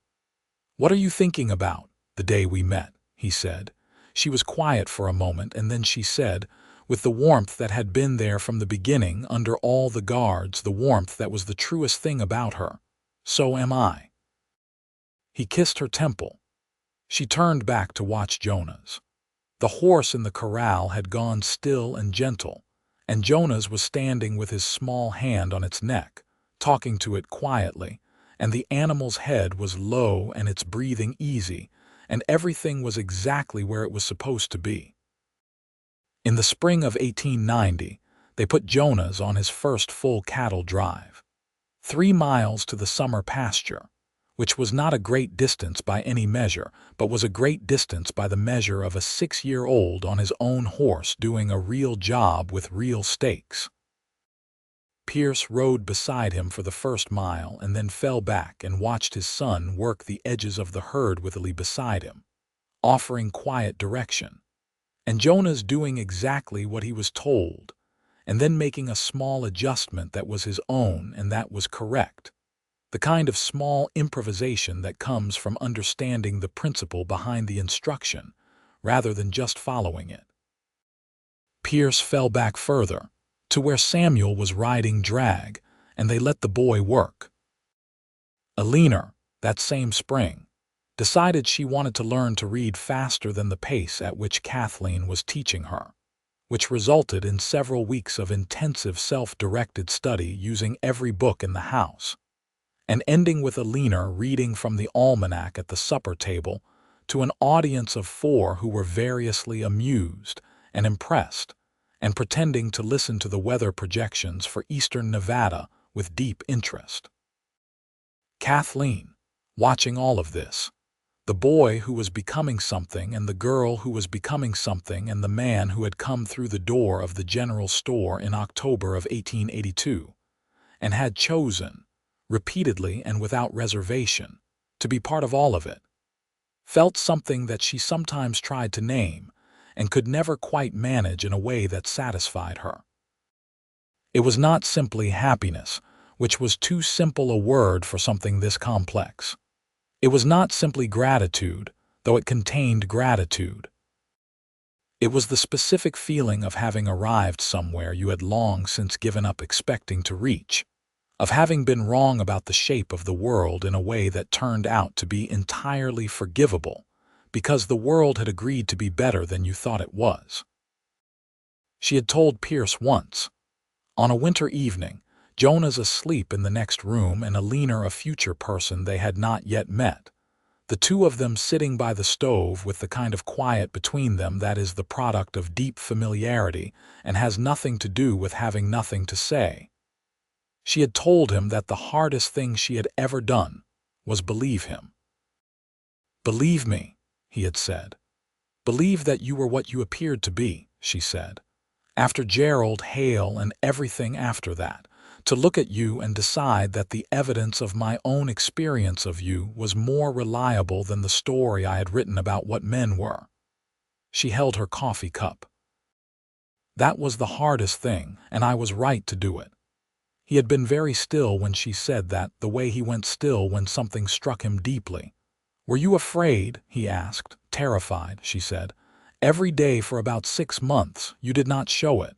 "What are you thinking about, the day we met?" he said. She was quiet for a moment, and then she said, with the warmth that had been there from the beginning under all the guards, the warmth that was the truest thing about her, "So am I." He kissed her temple. She turned back to watch Jonas. The horse in the corral had gone still and gentle, and Jonas was standing with his small hand on its neck, talking to it quietly, and the animal's head was low and its breathing easy, and everything was exactly where it was supposed to be. In the spring of 1890, they put Jonas on his first full cattle drive. 3 miles to the summer pasture, which was not a great distance by any measure, but was a great distance by the measure of a 6-year-old on his own horse doing a real job with real stakes. Pierce rode beside him for the first mile and then fell back and watched his son work the edges of the herd with Lee beside him, offering quiet direction, and Jonas doing exactly what he was told, and then making a small adjustment that was his own and that was correct, the kind of small improvisation that comes from understanding the principle behind the instruction rather than just following it. Pierce fell back further, to where Samuel was riding drag, and they let the boy work. Alina, that same spring, decided she wanted to learn to read faster than the pace at which Kathleen was teaching her, which resulted in several weeks of intensive self-directed study using every book in the house, and ending with Alina reading from the almanac at the supper table to an audience of 4 who were variously amused and impressed, and pretending to listen to the weather projections for eastern Nevada with deep interest. Kathleen, watching all of this, the boy who was becoming something and the girl who was becoming something and the man who had come through the door of the general store in October of 1882, and had chosen, repeatedly and without reservation, to be part of all of it, felt something that she sometimes tried to name and could never quite manage in a way that satisfied her. It was not simply happiness, which was too simple a word for something this complex. It was not simply gratitude, though it contained gratitude. It was the specific feeling of having arrived somewhere you had long since given up expecting to reach, of having been wrong about the shape of the world in a way that turned out to be entirely forgivable, because the world had agreed to be better than you thought it was. She had told Pierce once, on a winter evening, Jonah's asleep in the next room and Alina a future person they had not yet met, the two of them sitting by the stove with the kind of quiet between them that is the product of deep familiarity and has nothing to do with having nothing to say. She had told him that the hardest thing she had ever done was believe him. "Believe me," he had said. "Believe that you were what you appeared to be," she said. "After Gerald, Hale, and everything after that, to look at you and decide that the evidence of my own experience of you was more reliable than the story I had written about what men were." She held her coffee cup. "That was the hardest thing, and I was right to do it." He had been very still when she said that, the way he went still when something struck him deeply. "Were you afraid?" he asked. "Terrified," she said. "Every day for about 6 months, you did not show it."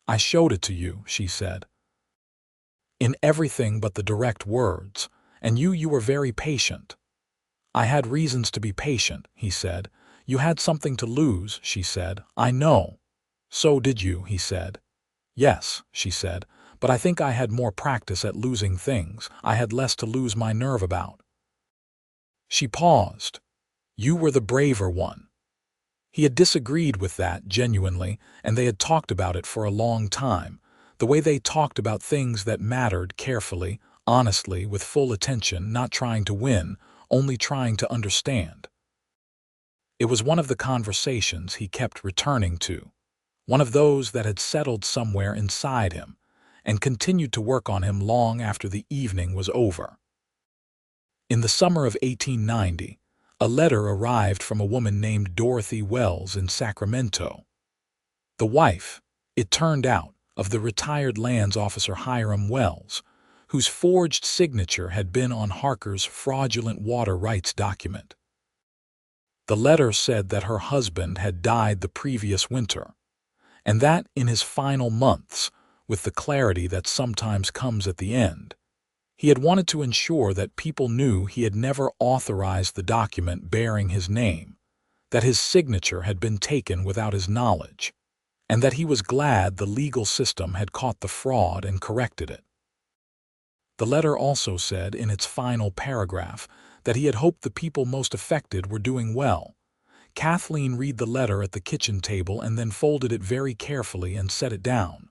"I showed it to you," she said. "In everything but the direct words, and you were very patient." "I had reasons to be patient," he said. "You had something to lose," she said. "I know." "So did you," he said. "Yes," she said, "but I think I had more practice at losing things. I had less to lose my nerve about." She paused. "You were the braver one." He had disagreed with that, genuinely, and they had talked about it for a long time, the way they talked about things that mattered, carefully, honestly, with full attention, not trying to win, only trying to understand. It was one of the conversations he kept returning to, one of those that had settled somewhere inside him and continued to work on him long after the evening was over. In the summer of 1890, a letter arrived from a woman named Dorothy Wells in Sacramento. The wife, it turned out, of the retired lands officer Hiram Wells, whose forged signature had been on Harker's fraudulent water rights document. The letter said that her husband had died the previous winter, and that in his final months, with the clarity that sometimes comes at the end, he had wanted to ensure that people knew he had never authorized the document bearing his name, that his signature had been taken without his knowledge, and that he was glad the legal system had caught the fraud and corrected it. The letter also said in its final paragraph that he had hoped the people most affected were doing well. Kathleen read the letter at the kitchen table and then folded it very carefully and set it down.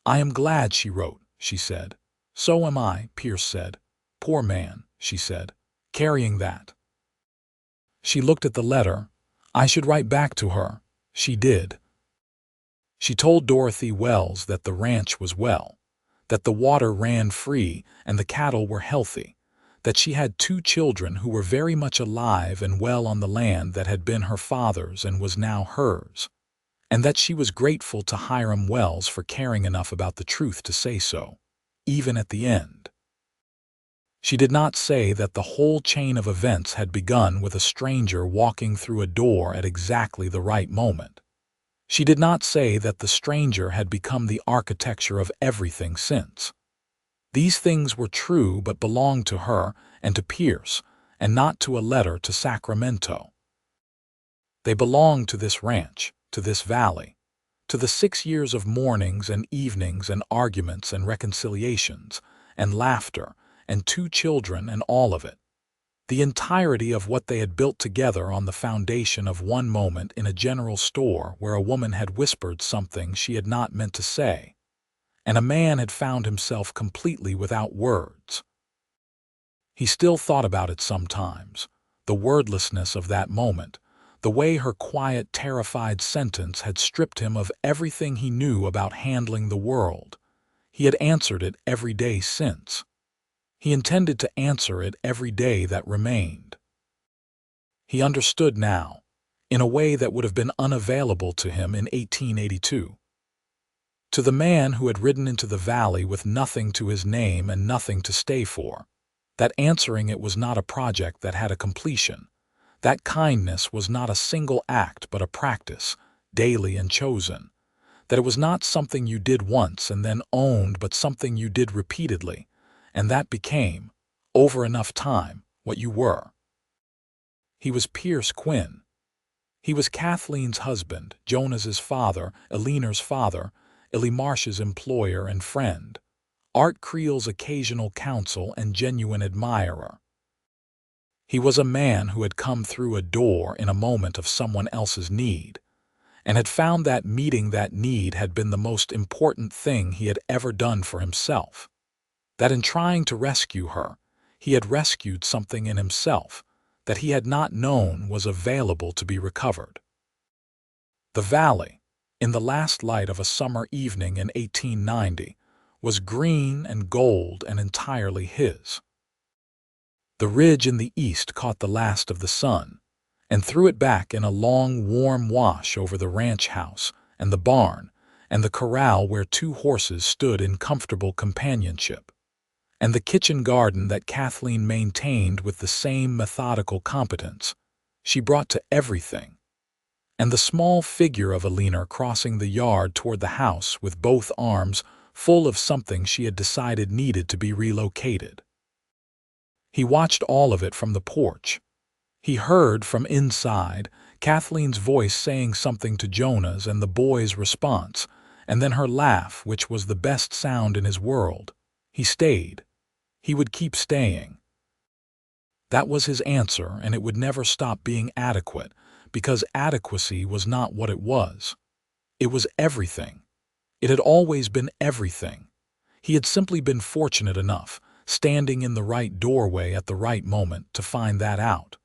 "I am glad," she wrote, she said. "So am I," Pierce said. "Poor man," she said, "carrying that." She looked at the letter. I should write back to her. She did. She told Dorothy Wells that the ranch was well, that the water ran free and the cattle were healthy, that she had 2 children who were very much alive and well on the land that had been her father's and was now hers, and that she was grateful to Hiram Wells for caring enough about the truth to say so, even at the end. She did not say that the whole chain of events had begun with a stranger walking through a door at exactly the right moment. She did not say that the stranger had become the architecture of everything since. These things were true but belonged to her and to Pierce, and not to a letter to Sacramento. They belonged to this ranch, to this valley, to the 6 years of mornings and evenings and arguments and reconciliations and laughter and 2 children and all of it. The entirety of what they had built together on the foundation of one moment in a general store where a woman had whispered something she had not meant to say, and a man had found himself completely without words. He still thought about it sometimes, the wordlessness of that moment, the way her quiet, terrified sentence had stripped him of everything he knew about handling the world. He had answered it every day since. He intended to answer it every day that remained. He understood now, in a way that would have been unavailable to him in 1882. To the man who had ridden into the valley with nothing to his name and nothing to stay for, that answering it was not a project that had a completion. That kindness was not a single act but a practice, daily and chosen. That it was not something you did once and then owned, but something you did repeatedly, and that became, over enough time, what you were. He was Pierce Quinn. He was Kathleen's husband, Jonas's father, Eleanor's father, Illy Marsh's employer and friend, Art Creel's occasional counsel and genuine admirer. He was a man who had come through a door in a moment of someone else's need, and had found that meeting that need had been the most important thing he had ever done for himself. That in trying to rescue her, he had rescued something in himself that he had not known was available to be recovered. The valley, in the last light of a summer evening in 1890, was green and gold and entirely his. The ridge in the east caught the last of the sun, and threw it back in a long, warm wash over the ranch house and the barn and the corral where 2 horses stood in comfortable companionship, and the kitchen garden that Kathleen maintained with the same methodical competence she brought to everything, and the small figure of Eleanor crossing the yard toward the house with both arms full of something she had decided needed to be relocated. He watched all of it from the porch. He heard from inside Kathleen's voice saying something to Jonas and the boy's response, and then her laugh, which was the best sound in his world. He stayed. He would keep staying. That was his answer, and it would never stop being adequate, because adequacy was not what it was. It was everything. It had always been everything. He had simply been fortunate enough, standing in the right doorway at the right moment, to find that out.